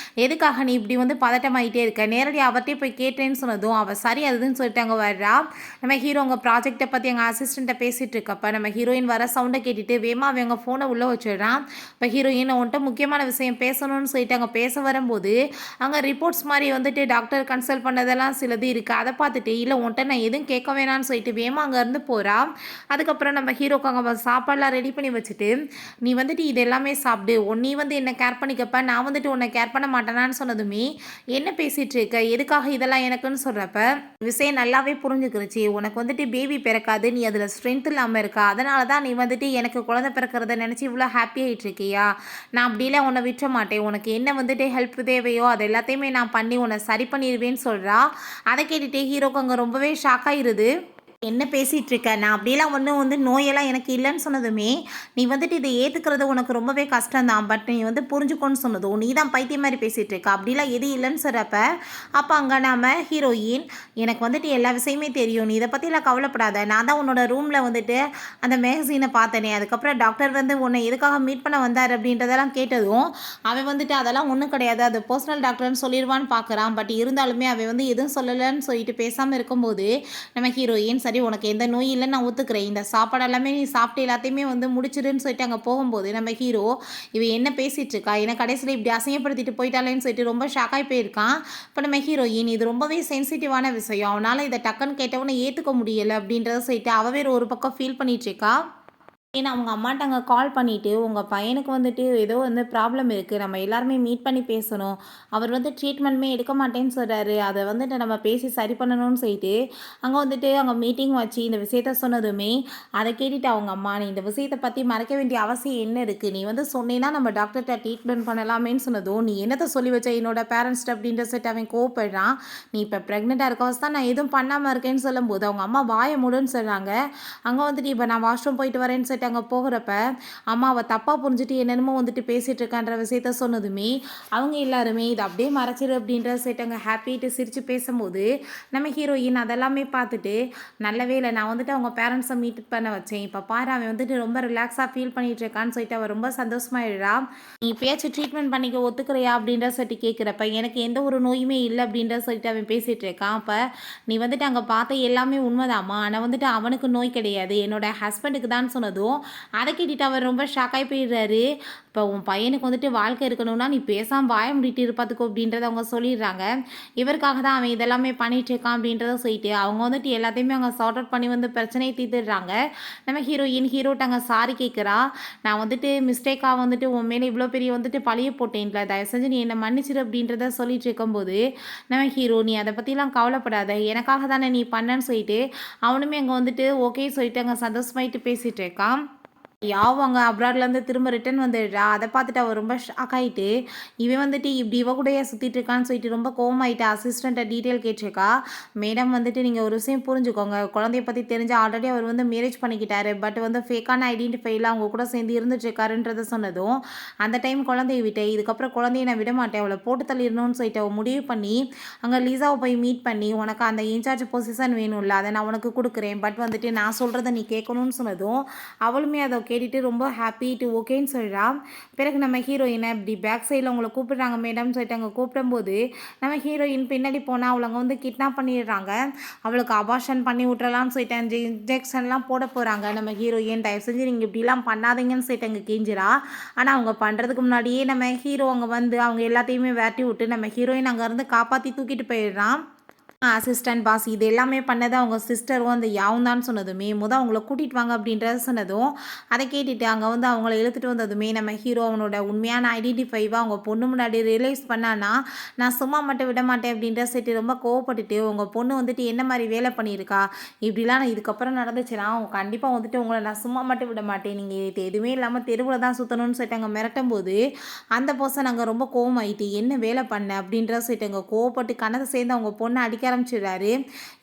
எதுக்காக நீ இப்படி வந்து பதட்டமாயிட்டே இருக்க, நேரடியாக அவர்கிட்டே போய் கேட்டேன்னு சொன்னதும் அவள் சரி அதுன்னு சொல்லிட்டு அங்கே வர்றா. நம்ம ஹீரோ அங்கே ப்ராஜெக்ட் ப்ராஜெக்ட்டை பற்றி எங்கள் அசிஸ்டண்ட்டை பேசிகிட்டு இருக்கப்ப நம்ம ஹீரோயின் வர சவுண்டை கேட்டுட்டு வேமா அவங்க ஃபோனை உள்ளே வச்சிடுறான். இப்போ ஹீரோயின் உன்கிட்ட முக்கியமான விஷயம் பேசணும்னு சொல்லிட்டு அங்கே பேச வரும்போது அங்கே ரிப்போர்ட்ஸ் மாதிரி வந்துட்டு டாக்டர் கன்சல்ட் பண்ணதெல்லாம் சிலது இருக்குது. அதை பார்த்துட்டு இல்லை உன்கிட்ட நான் எதுவும் கேட்க வேணான்னு சொல்லிட்டு வேமா அங்கேருந்து போகிறா. அதுக்கப்புறம் நம்ம ஹீரோக்கு அங்கே சாப்பாடெலாம் ரெடி பண்ணி வச்சுட்டு நீ வந்துட்டு இது எல்லாமே சாப்பிடு, நீ வந்து என்ன கேர் பண்ணிக்கப்ப நான் வந்துட்டு உன்னை கேர் பண்ண மாட்டேனான்னு சொன்னதுமே என்ன பேசிகிட்டு இருக்க, எதுக்காக இதெல்லாம் எனக்குன்னு சொல்கிறப்ப விஷயம் நல்லாவே புரிஞ்சுக்கிருச்சு. உனக்கு வந்துட்டு பேபி பிறக்காது, நீ அதில் ஸ்ட்ரென்த் இல்லாமல் இருக்கா, அதனால தான் நீ வந்துட்டு எனக்கு குழந்தை பிறக்கிறத நினச்சி இவ்வளோ ஹாப்பி ஆகிட்டு இருக்கியா. நான் அப்படிலாம் உன்னை விட்டுற மாட்டேன், உனக்கு என்ன வந்துட்டு ஹெல்ப் தேவையோ அது எல்லாத்தையுமே நான் பண்ணி உன்னை சரி பண்ணிடுவேன்னு சொல்கிறா. அதை கேட்டுகிட்டே ஹீரோக்கு அங்கே ரொம்பவே ஷாக் ஆகிருது. என்ன பேசிகிட்டு இருக்க, நான் அப்படியெல்லாம் ஒன்றும் வந்து நோயெல்லாம் எனக்கு இல்லைன்னு சொன்னதுமே நீ வந்துட்டு இதை ஏற்றுக்கிறது உனக்கு ரொம்பவே கஷ்டம்தான், பட் நீ வந்து புரிஞ்சுக்கோன்னு சொன்னதும் நீ தான் பைத்தியம் மாதிரி பேசிகிட்டு இருக்க, அப்படிலாம் எது இல்லைன்னு சொல்கிறப்ப அப்போ அங்கே நம்ம ஹீரோயின் எனக்கு வந்துட்டு எல்லா விஷயமே தெரியும், நீ இதை பற்றிலாம் கவலைப்படாத, நான் தான் உன்னோட ரூமில் வந்துட்டு அந்த மேகசீனை பார்த்தனே, அதுக்கப்புறம் டாக்டர் வந்து உன்னை எதுக்காக மீட் பண்ண வந்தார் அப்படின்றதெல்லாம் கேட்டதும் அவன் வந்துட்டு அதெல்லாம் ஒன்றும் கிடையாது, அது பர்சனல் டாக்டர்னு சொல்லிடுவான்னு பார்க்குறான். பட் இருந்தாலுமே அவன் வந்து எதுவும் சொல்லலைன்னு சொல்லிட்டு பேசாமல் இருக்கும்போது நம்ம ஹீரோயின் சரி உனக்கு எந்த நோய் இல்லைன்னு நான் ஒத்துக்கிறேன், இந்த சாப்பாடு எல்லாமே நீ சாப்பிட்டு எல்லாத்தையுமே வந்து முடிச்சிடுன்னு சொல்லிட்டு அங்கே போகும்போது நம்ம ஹீரோ இவ என்ன பேசிகிட்டு இருக்கா, ஏன்னா கடைசியில் இப்படி அசிங்கப்படுத்திட்டு போயிட்டாலேன்னு சொல்லிட்டு ரொம்ப ஷாக்காகி போயிருக்கான். இப்போ நம்ம ஹீரோயின் இது ரொம்பவே சென்சிட்டிவான விஷயம், அவனால் இதை டக்குன்னு கேட்டவனை ஏற்றுக்க முடியலை அப்படின்றத சொல்லிட்டு அவ வேறு ஒரு பக்கம் ஃபீல் பண்ணிட்டு இருக்கா. ஏன்னா அவங்க அம்மாட்ட அங்கே கால் பண்ணிவிட்டு உங்கள் பையனுக்கு வந்துட்டு ஏதோ வந்து ப்ராப்ளம் இருக்குது, நம்ம எல்லாருமே மீட் பண்ணி பேசணும், அவர் வந்து ட்ரீட்மெண்ட்டுமே எடுக்க மாட்டேன்னு சொல்கிறாரு, அதை வந்துட்டு நம்ம பேசி சரி பண்ணணும்னு சொல்லிட்டு அங்கே வந்துட்டு அங்கே மீட்டிங் வச்சு இந்த விஷயத்த சொன்னதுமே அதை கேட்டுட்டு அவங்க அம்மா நீ இந்த விஷயத்தை பற்றி மறைக்க வேண்டிய அவசியம் என்ன இருக்குது, நீ வந்து சொன்னீங்கன்னா நம்ம டாக்டர்கிட்ட ட்ரீட்மெண்ட் பண்ணலாமேன்னு சொன்னதும் நீ என்னத்தை சொல்லி வச்ச என்னோட பேரண்ட்ஸ்ட்டு அப்படின்ற சொல்லிட்டு அவன் கோவப்படுறான். நீ இப்போ ப்ரெக்னெண்ட்டாக இருக்கவஸ் தான் நான் எதுவும் பண்ணாமல் இருக்கேன்னு சொல்லும்போது அவங்க அம்மா வாயை மூடுன்னு சொல்கிறாங்க. அங்கே வந்துட்டு இப்போ நான் வாஷ்ரூம் போயிட்டு வரேன்னு சொல்லிட்டு அங்கே போகிறப்ப அம்மா அவள் தப்பாக புரிஞ்சுட்டு என்னென்னமோ வந்துட்டு பேசிகிட்டு இருக்கான்ற விஷயத்த சொன்னதுமே அவங்க எல்லாருமே இதை அப்படியே மறைச்சிரு அப்படின்ற சொல்லிட்டு அங்கே ஹாப்பிட்டு சிரித்து பேசும்போது நம்ம ஹீரோயின் அதெல்லாமே பார்த்துட்டு நல்ல வேளை நான் வந்துட்டு அவங்க பேரண்ட்ஸை மீட் பண்ண வச்சேன், இப்போ பாரு அவன் வந்துட்டு ரொம்ப ரிலாக்ஸாக ஃபீல் பண்ணிட்டு இருக்கான்னு சொல்லிட்டு அவள் ரொம்ப சந்தோஷமாயிடுறா. நீ பேச்சு ட்ரீட்மெண்ட் பண்ணிக்க ஒத்துக்கிறியா அப்படின்ற சொல்லிட்டு கேட்குறப்ப எனக்கு எந்த ஒரு நோயுமே இல்லை அப்படின்ற சொல்லிட்டு அவன் பேசிகிட்டு இருக்கான். அப்போ நீ வந்துட்டு அங்கே பார்த்த எல்லாமே உண்மைதாம்மா, ஆனால் வந்துட்டு அவனுக்கு நோய் கிடையாது, என்னோட ஹஸ்பண்டுக்கு தான் சொன்னதும் அதை கேட்டுட்டு அவர் ரொம்ப ஷாக்காகி போயிடுறாரு. இப்போ உன் பையனுக்கு வந்துட்டு வாழ்க்கை இருக்கணும்னா நீ பேசாமல் வாய முடிட்டு இருப்பாத்துக்கோ அப்படின்றத அவங்க சொல்லிடுறாங்க. இவருக்காக தான் அவன் இதெல்லாமே பண்ணிட்டு இருக்கான் அப்படின்றத சொல்லிட்டு அவங்க வந்துட்டு எல்லாத்தையுமே அவங்க சார்ட் அவுட் பண்ணி வந்து பிரச்சனையை தீர்த்துடுறாங்க. நம்ம ஹீரோட்ட அங்கே சாரி கேட்குறா. நான் வந்துட்டு மிஸ்டேக்காக வந்துட்டு உன் மேலே இவ்வளோ பெரிய வந்துட்டு பழிய போட்டேன்ல, தயவு செஞ்சு நீ என்னை மன்னிச்சிரு அப்படின்றத சொல்லிட்டு இருக்கும்போது நம்ம ஹீரோ நீ அதை பற்றிலாம் கவலைப்படாத, எனக்காக தானே நீ பண்ணன்னு சொல்லிட்டு அவனுமே அங்கே வந்துட்டு ஓகே சொல்லிட்டு அங்கே சந்தோஷமாயிட்டு பேசிகிட்டு இருக்கான். அவங்க அப்ராட்லேருந்து திரும்ப ரிட்டர்ன் வந்துடுறா. அதை பார்த்துட்டு அவள் ரொம்ப ஷாக் ஆகிட்டு இவன் வந்துட்டு இப்படி இவ கூடயே சுற்றிட்டு இருக்கான்னு சொல்லிட்டு ரொம்ப கோவமாயிட்டு அசிஸ்டண்ட்டை டீட்டெயில் கேட்டிருக்கா. மேடம் வந்துட்டு நீங்கள் ஒரு விஷயம் புரிஞ்சுக்கோங்க, குழந்தைய பற்றி தெரிஞ்சு ஆல்ரெடி அவர் வந்து மேரேஜ் பண்ணிக்கிட்டாரு, பட் வந்து ஃபேக்கான ஐடென்டிஃபைல அவங்க கூட சேர்ந்து இருந்துட்டுருக்காருன்றதை சொன்னதும் அந்த டைம் குழந்தைய விட்டேன், இதுக்கப்புறம் குழந்தைய நான் விட மாட்டேன், அவளை போட்டு தள்ளிடணும்னு சொல்லிட்டு அவள் முடிவு பண்ணி அங்கே லீசாவை போய் மீட் பண்ணி உனக்கு அந்த இன்சார்ஜ் பொசிஷன் வேணும்ல அதை நான் உனக்கு கொடுக்குறேன், பட் வந்துட்டு நான் சொல்கிறத நீ கேட்கணும்னு சொன்னதும் அவளுமே அதை கேட்டுட்டு ரொம்ப ஹாப்பி டு ஓகேன்னு சொல்கிறா. பிறகு நம்ம ஹீரோயினை இப்படி பேக் சைடில் உங்களை கூப்பிடுறாங்க மேடம்னு சொல்லிட்டு அங்கே கூப்பிடும்போது நம்ம ஹீரோயின் பின்னாடி போனால் அவளை அங்கே வந்து கிட்னாப் பண்ணிடுறாங்க. அவளுக்கு அபார்ஷன் பண்ணி விட்றலாம்னு சொல்லிட்டு அந்த இன்ஜெக்ஷன்லாம் போட போகிறாங்க. நம்ம ஹீரோயின் தயவு செஞ்சு நீங்கள் இப்படிலாம் பண்ணாதீங்கன்னு சொல்லிட்டு அங்கே கெஞ்சிரா. ஆனால் அவங்க பண்ணுறதுக்கு முன்னாடியே நம்ம ஹீரோ அங்கே வந்து அவங்க எல்லாத்தையுமே வேட்டி விட்டு நம்ம ஹீரோயின் அங்கேருந்து காப்பாற்றி தூக்கிட்டு போயிடுறான். அசிஸ்டன்ட் பாஸ் இது எல்லாமே பண்ணது அவங்க சிஸ்டரும் அந்த யாவும் தான் சொன்னதுமே அவங்கள கூட்டிகிட்டு வாங்க அப்படின்றத சொன்னதும் அதை கேட்டுட்டு அங்கே வந்து அவங்கள இழுத்துட்டு வந்ததுமே நம்ம ஹீரோ அவனோட உண்மையான ஐடென்டிஃபைவாக அவங்க பொண்ணு முன்னாடி ரியலைஸ் பண்ணானா நான் சும்மா மட்டும் விட மாட்டேன் அப்படின்ற சொல்லிட்டு ரொம்ப கோவப்பட்டுட்டு உங்கள் பொண்ணு வந்துட்டு என்ன மாதிரி வேலை பண்ணியிருக்கா, இப்படிலாம் நான் இதுக்கப்புறம் நடந்துச்சுன்னா அவங்க கண்டிப்பாக வந்துட்டு உங்களை நான் சும்மா மட்டும் விட மாட்டேன், நீங்கள் இது எதுவுமே இல்லாமல் தெருவில் தான் சுற்றணும்னு சொல்லிட்டு அங்கே மிரட்டும் போது அந்த பர்சன் அங்கே ரொம்ப கோவமாயிட்டு என்ன வேலை பண்ண அப்படின்ற சொல்லிட்டு அங்கே கோவப்பட்டு கணத்தை சேர்ந்து அவங்க பொண்ணை அடிக்க ஆரம்பிச்சிடுறாரு.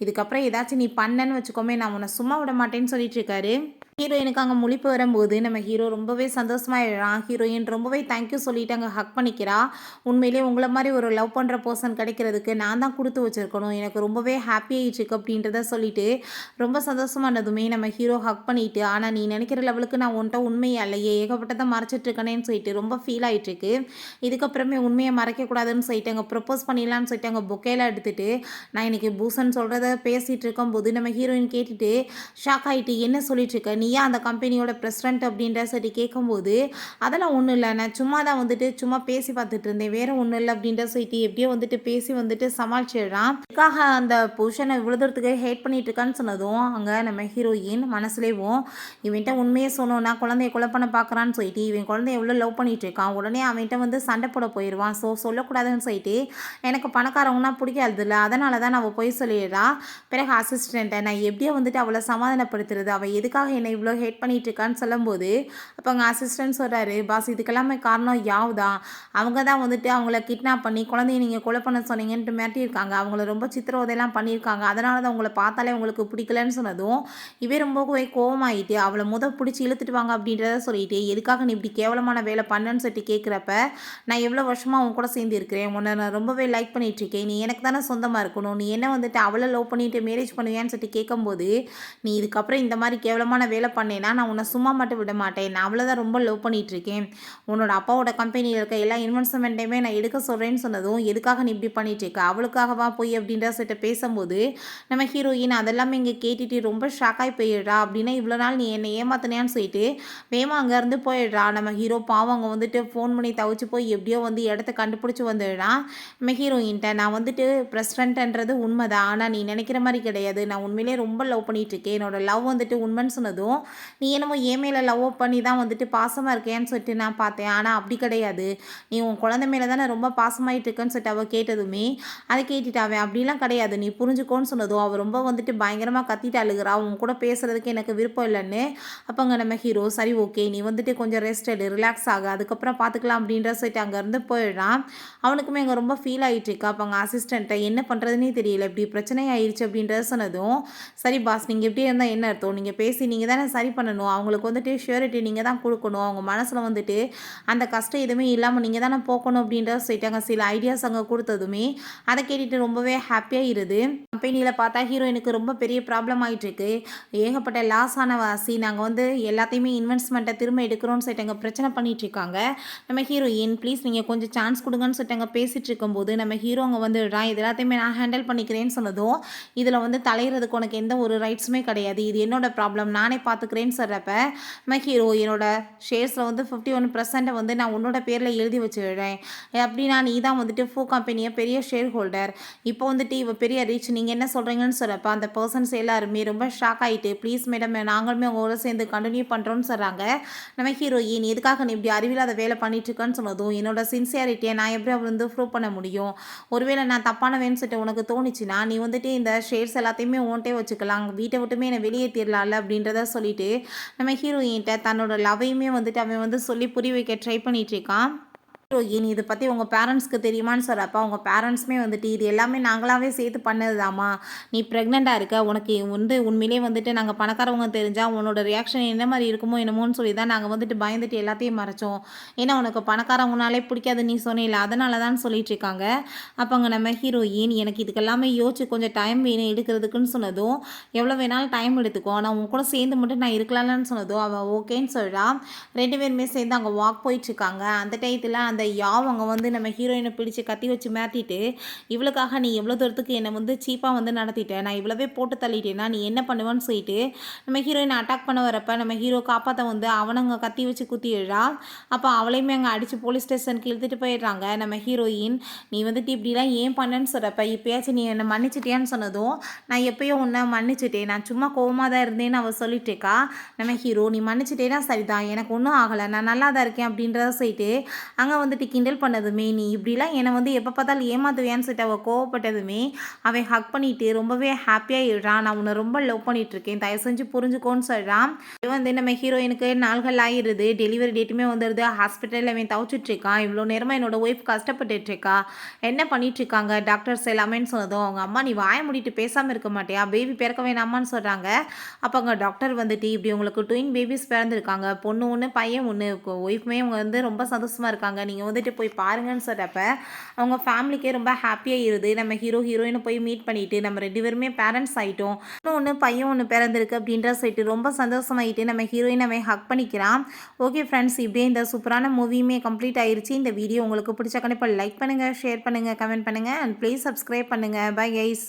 இதுக்கப்புறம் ஏதாச்சும் நீ பண்ணன்னு வச்சுக்கோமே நான் உன்னை சும்மா விட மாட்டேன்னு சொல்லிட்டு இருக்காரு. ஹீரோயினுக்கு அங்கே முழிப்பு வரும்போது நம்ம ஹீரோ ரொம்பவே சந்தோஷமாயிடுறான். ஹீரோயின் ரொம்பவே தேங்க்யூ சொல்லிட்டு அங்கே ஹக் பண்ணிக்கிறா. உண்மையிலேயே உங்களை மாதிரி ஒரு லவ் பண்ணுற பர்சன் கிடைக்கிறதுக்கு நான் தான் கொடுத்து வச்சிருக்கணும். எனக்கு ரொம்பவே ஹாப்பி ஆயிடுச்சு அப்படின்றத சொல்லிட்டு ரொம்ப சந்தோஷமானதுமே நம்ம ஹீரோ ஹக் பண்ணிட்டு, ஆனால் நீ நினைக்கிற லெவலுக்கு நான் உன்ட்ட உண்மையே இல்லையே, ஏகப்பட்டதை மறைச்சிட்டு இருக்கேனேன்னு சொல்லிட்டு ரொம்ப ஃபீல் ஆயிட்டு இருக்கு. இதுக்கப்புறமே உண்மையை மறைக்கக்கூடாதுன்னு சொல்லிட்டு அங்கே ப்ரப்போஸ் பண்ணிடலான்னு சொல்லிட்டு அங்கே பொக்கேலாம் எடுத்துட்டு நான் இன்னைக்கு பூசன் சொல்கிறத பேசிகிட்டு இருக்கும்போது நம்ம ஹீரோயின் கேட்டுட்டு ஷாக் ஆகிட்டு என்ன சொல்லிட்டு இருக்க, நீ ஏன் அந்த கம்பெனியோட பிரசிடென்ட் அப்படின்ற சொல்லி கேட்கும்போது அதெல்லாம் ஒன்றும் இல்லை, நான் சும்மா தான் வந்துட்டு சும்மா பேசி பார்த்துட்டு இருந்தேன், வேற ஒன்றும் இல்லை அப்படின்ற சொல்லிட்டு எப்படியோ வந்துட்டு பேசி வந்துட்டு சமாளிச்சிடுறான். அதுக்காக அந்த புருஷனை விழுதுறதுக்கு ஹேட் பண்ணிட்டு இருக்கான்னு சொன்னதும் அங்கே நம்ம ஹீரோயின் மனசுலேயும் இவன்ட்ட உண்மையே சொன்னோன்னா குழந்தைய கொலை பண்ண பார்க்குறான்னு சொல்லிட்டு இவன் குழந்தைய எவ்வளோ லவ் பண்ணிட்டு இருக்கான், உடனே அவன்கிட்ட வந்து சண்டை போட போயிடுவான், ஸோ சொல்லக்கூடாதுன்னு சொல்லிட்டு எனக்கு பணக்காரவங்கன்னா பிடிக்காது இல்லை, அதனால தான் நான் போய் சொல்லிடுறா. பிறகு அசிஸ்டண்ட்டை நான் எப்படியோ வந்துட்டு அவளை சமாதானப்படுத்துறது, அவள் எதுக்காக என்னை இவ்வளோ ஹேட் பண்ணிட்டு இருக்கான்னு சொல்லும்போது அப்போ அங்கே அசிஸ்டன்ட் சொல்கிறாரு, பாஸ் இதுக்கெல்லாமே காரணம் யாவ் தான், அவங்க தான் வந்துட்டு அவங்கள கிட்னாப் பண்ணி குழந்தைய நீங்கள் கொலை பண்ண சொன்னீங்கன்ட்டு மிரட்டியிருக்காங்க, அவங்கள ரொம்ப சித்திரவதையெல்லாம் பண்ணியிருக்காங்க, அதனால தான் உங்களை பார்த்தாலே உங்களுக்கு பிடிக்கலன்னு சொன்னதும் இவே ரொம்பவே கோவமாயிட்டு அவளை பிடிச்சி இழுத்துட்டு வாங்க அப்படின்றத சொல்லிட்டு எதுக்காக நீ இப்படி கேவலமான வேலை பண்ணன்னு சொல்லிட்டு கேட்குறப்ப நான் எவ்வளோ வருஷமாக அவங்க கூட சேர்ந்து இருக்கிறேன், உன்னை நான் ரொம்பவே லைக் பண்ணிட்டு இருக்கேன், நீ எனக்கு தானே சொந்தமாக இருக்கணும், நீ என்ன வந்துட்டு அவளை லவ் பண்ணிட்டு மேரேஜ் பண்ணுவியான்னு சொல்லிட்டு கேட்கும்போது நீ இதுக்கப்புறம் இந்த மாதிரி கேவலமான வேலை பண்ணேன்னா நான் உன்னை சும்மா மட்டும் விட மாட்டேன், நான் அவளை தான் ரொம்ப லவ் பண்ணிட்டு இருக்கேன், உன்னோட அப்பாவோட கம்பெனியில் இருக்க எல்லா இன்வெஸ்ட்மெண்ட்டையுமே நான் எடுக்க சொல்கிறேன்னு சொன்னதும் எதுக்காக நீ இப்படி பண்ணிட்டு இருக்க, அவளுக்காகவா போய் அப்படின்ற சொல்லிட்டு பேசும்போது நம்ம ஹீரோயின் அதெல்லாமே இங்கே கேட்டுட்டு ரொம்ப ஷாக்காகி போயிடுறா. அப்படின்னா இவ்வளோ நாள் நீ என்னை ஏமாத்தினியான்னு சொல்லிட்டு வேமா அங்கேருந்து போயிடுறா. நம்ம ஹீரோ பாவம் அங்கே வந்துட்டு ஃபோன் பண்ணி தவிச்சு போய் எப்படியோ வந்து இடத்த கண்டுபிடிச்சி வந்துடுறான். நம்ம ஹீரோயின்ட்ட நான் வந்துட்டு பிரசிடென்ட்ன்றது உண்மைதான், ஆனால் நீ நினைக்கிற மாதிரி கிடையாது, நான் உண்மையிலே ரொம்ப லவ் பண்ணிட்டு இருக்கேன், என்னோட லவ் வந்துட்டு உண்மைன்னு சொன்னதும் நீ என்னமோ ஏன் மேலே லவ் பண்ணி தான் வந்துட்டு பாசமாக இருக்கேன்னு சொல்லிட்டு நான் பார்த்தேன், ஆனால் அப்படி கிடையாது, நீ உன் குழந்தை மேலே தானே ரொம்ப பாசமாயிட்டு இருக்கேன்னு சொல்லிட்டு அவள் கேட்டதுமே அதை கேட்டுட்டு அவன் அப்படிலாம் கிடையாது நீ புரிஞ்சுக்கோன்னு சொன்னதும் அவள் ரொம்ப வந்துட்டு பயங்கரமாக கத்திட்டு அழுகிறா, உன் கூட பேசுறதுக்கு எனக்கு விருப்பம் இல்லைன்னு. அப்போங்க நம்ம ஹீரோ சரி ஓகே நீ வந்துட்டு கொஞ்சம் ரெஸ்ட் எடு, ரிலாக்ஸ் ஆகு, அதுக்கப்புறம் பார்த்துக்கலாம் அப்படின்ற சொல்லிட்டு அங்கேருந்து போயிடுறான். அவனுக்குமே அங்கே ரொம்ப ஃபீல் ஆகிட்டு இருக்கா. அப்போ அங்கே அசிஸ்டண்ட்டை என்ன பண்ணுறதுனே தெரியல, இப்படி பிரச்சனை ஆயிடுச்சு அப்படின்றத சொன்னதும் சரி பாஸ் நீங்கள் எப்படி இருந்தால் என்ன அர்த்தம், நீங்கள் பேசி நீங்கள் தானே சரி பண்ணணும், அவங்களுக்கு வந்துட்டு ஷியூரிட்டி நீங்கள் தான் கொடுக்கணும், அவங்க மனசில் வந்துட்டு அந்த கஷ்டம் எதுவுமே இல்லாமல் நீங்கள் தானே போக்கணும் அப்படின்றத சொல்லிட்டாங்க. சில ஐடியாஸ் அங்கே கொடுத்ததுமே அதை கேட்டுட்டு ரொம்பவே ஹாப்பியாக இருது. கம்பெனியில் பார்த்தா ஹீரோயினுக்கு ரொம்ப பெரிய ப்ராப்ளம் ஆகிட்டு இருக்கு, ஏகப்பட்ட லாஸ் ஆன வாசி, நாங்கள் வந்து எல்லாத்தையுமே இன்வெஸ்ட்மெண்ட்டை திரும்ப எடுக்கிறோன்னு சொல்லிட்டு அங்கே பிரச்சனை பண்ணிட்டு இருக்காங்க. நம்ம ஹீரோயின் ப்ளீஸ் நீங்கள் கொஞ்சம் சான்ஸ் கொடுங்கன்னு சொல்லிட்டு அங்கே பேசிகிட்டு இருக்கும்போது நம்ம ஹீரோ அங்கே வந்துடுறான். இது எல்லாத்தையுமே நான் ஹேண்டில் பண்ணிக்கிறேன்னு சொன்னதும் இதில் வந்து தலையிறதுக்கு உனக்கு எந்த ஒரு ரைட்ஸுமே கிடையாது, இது என்னோட ப்ராப்ளம் நானே பார்த்துக்கிறேன்னு சொல்கிறப்ப நம்ம ஹீரோ என்னோட ஷேர்ஸில் வந்து 51% வந்து நான் உன்னோட பேரில் எழுதி வச்சுடுறேன், அப்படின்னா நீ தான் வந்துட்டு ஃபூ கம்பெனியை பெரிய ஷேர் ஹோல்டர், இப்போ வந்துட்டு இவ பெரிய ரீச், நீங்கள் என்ன சொல்கிறீங்கன்னு சொல்கிறப்ப அந்த பர்சன்ஸ் எல்லாருமே ரொம்ப ஷாக் ஆகிட்டு ப்ளீஸ் மேடம் நாங்களுமே உங்களோட சேர்ந்து கண்டினியூ பண்ணுறோன்னு சொல்கிறாங்க. நம்ம ஹீரோயின் எதுக்காக நீ இப்படி அறிவில்லாத வேலை பண்ணிட்டுருக்கேன்னு சொன்னதும் என்னோட சின்சியாரிட்டியை நான் எப்படி வந்து ப்ரூவ் பண்ண முடியும், ஒருவேளை நான் தப்பான வேணும்னு சொல்லிட்டு உனக்கு தோணுச்சுன்னா நீ வந்துட்டு இந்த ஷேர்ஸ் எல்லாத்தையுமே ஓன்ட்டே வச்சுக்கலாம், வீட்டை விட்டுமே என்னை வெளியேற்றிடலாம்ல அப்படின்றத சொல்லிட்டு நம்ம ஹீரோயின்ட்ட தன்னோட லவ்வையுமே வந்துட்டு அவன் வந்து சொல்லி புரிய வைக்க ட்ரை பண்ணிட்டு இருக்கான். ஹீரோயின் இதை பற்றி உங்கள் பேரண்ட்ஸ்க்கு தெரியுமான்னு சொல்கிறப்ப அவங்க பேரண்ட்ஸுமே வந்துட்டு இது எல்லாமே நாங்களாவே சேர்த்து பண்ணதுதாம்மா, நீ ப்ரெக்னெண்ட்டாக இருக்க, உனக்கு வந்து உண்மையிலே வந்துட்டு நாங்கள் பணக்காரவங்க தெரிஞ்சால் உன்னோட ரியாக்ஷன் என்ன மாதிரி இருக்குமோ என்னமோன்னு சொல்லி தான் நாங்கள் வந்துட்டு பயந்துட்டு எல்லாத்தையும் மறைச்சோம், ஏன்னா உனக்கு பணக்காரவங்கனாலே பிடிக்காது நீ சொன்னில்ல அதனால தான் சொல்லிட்டு இருக்காங்க. அப்போ அங்கே நம்ம ஹீரோயின் எனக்கு இதுக்கெல்லாமே யோசிச்சு கொஞ்சம் டைம் வேணும் எடுக்கிறதுக்குன்னு சொன்னதும் எவ்வளோ வேணாலும் டைம் எடுத்துக்கோ, நான் உன் கூட சேர்ந்து மட்டும் நான் இருக்கலாம்னு சொன்னதும் அவள் ஓகேன்னு சொல்கிறா. 2 பேருமே சேர்ந்து அங்கே வாக் போயிட்டுருக்காங்க. அந்த டயத்தில் அந்த யாவ் அங்கே வந்து நம்ம ஹீரோயினை பிடிச்சி கத்தி வச்சு மாட்டிட்டு இவளுக்காக நீ எவ்வளோ தூரத்துக்கு என்னை வந்து சீப்பாக வந்து நடத்திட்டேன், நான் இவ்வளவே போட்டு தள்ளிட்டேன்னா நீ என்ன பண்ணுவேன்னு சொல்லிட்டு நம்ம ஹீரோயினை அட்டாக் பண்ண வரப்ப நம்ம ஹீரோ காப்பாற்ற வந்து அவனங்க கத்தி வச்சு குத்திடுறா. அப்போ அவளையுமே அங்கே அடித்து போலீஸ் ஸ்டேஷனுக்கு இழுத்துட்டு போயிடுறாங்க. நம்ம ஹீரோயின் நீ வந்துட்டு இப்படிலாம் ஏன் பண்ணேன்னு சொல்கிறப்ப இப்போயாச்சும் நீ என்னை மன்னிச்சிட்டியான்னு சொன்னதும் நான் எப்போயோ உன்னை மன்னிச்சிட்டேன், நான் சும்மா கோவமாக தான் இருந்தேன்னு அவள் சொல்லிட்டேக்கா. நம்ம ஹீரோ நீ மன்னிச்சிட்டேன்னா சரிதான், எனக்கு ஒன்றும் ஆகலை, நான் நல்லா தான் இருக்கேன் அப்படின்றத சொல்லிட்டு அங்கே வந்து வந்துட்டு கிண்டல் பண்ணதுமே, நீ இப்படிலாம் என்னை வந்து எப்போ பார்த்தாலும் ஏமாத்துவியான்னு சொல்லிட்டு அவள் கோவப்பட்டதுமே, அவன் ஹக் பண்ணிட்டு ரொம்பவே ஹாப்பியாகிடுறான். நான் உன்னை ரொம்ப லவ் பண்ணிட்டு இருக்கேன், தயவு செஞ்சு புரிஞ்சுக்கோன்னு சொல்கிறான். வந்து நம்ம ஹீரோயினுக்கு நாள்கள் ஆகிடுது, டெலிவரி டேட்டுமே வந்துடுது. ஹாஸ்பிட்டலில் அவன் தவிச்சிட்டு இருக்கான். இவ்வளோ நேரமாக என்னோட ஒய்ஃப் கஷ்டப்பட்டுட்டு இருக்கா, என்ன பண்ணிட்டு இருக்காங்க டாக்டர்ஸ் எல்லாமேன்னு சொன்னதும், அவங்க அம்மா நீ வாய மூடிட்டு பேசாமல் இருக்க மாட்டியா, பேபி பிறக்க வேணாமான்னு சொல்கிறாங்க. அப்போ அங்கே டாக்டர் வந்துட்டு இப்படி உங்களுக்கு ட்வின் பேபிஸ் பிறந்திருக்காங்க, பொண்ணு ஒன்று பையன் ஒன்று, ஒய்ஃப்மே அவங்க வந்து ரொம்ப சந்தோஷமாக இருக்காங்க, நீங்கள் வந்துட்டு போய் பாருங்கன்னு சொல்கிறப்ப அவங்க ஃபேமிலிக்கே ரொம்ப ஹாப்பியாக இருது. நம்ம ஹீரோயினை போய் மீட் பண்ணிட்டு நம்ம 2 பேருமே பேரண்ட்ஸ் ஆகிட்டோம், ஒன்று பையன் ஒன்று பிறந்திருக்கு அப்படின்ற சொல்லிட்டு ரொம்ப சந்தோஷமாயிட்டு நம்ம ஹீரோயின் அவன் ஹக் பண்ணிக்கிறான். ஓகே ஃப்ரெண்ட்ஸ், இப்படியே இந்த சூப்பரான மூவியுமே கம்ப்ளீட் ஆயிருச்சு. இந்த வீடியோ உங்களுக்கு பிடிச்ச கண்டிப்பாக லைக் பண்ணுங்கள், ஷேர் பண்ணுங்கள், கமெண்ட் பண்ணுங்கள் அண்ட் ப்ளீஸ் சப்ஸ்கிரைப் பண்ணுங்கள். Bye guys.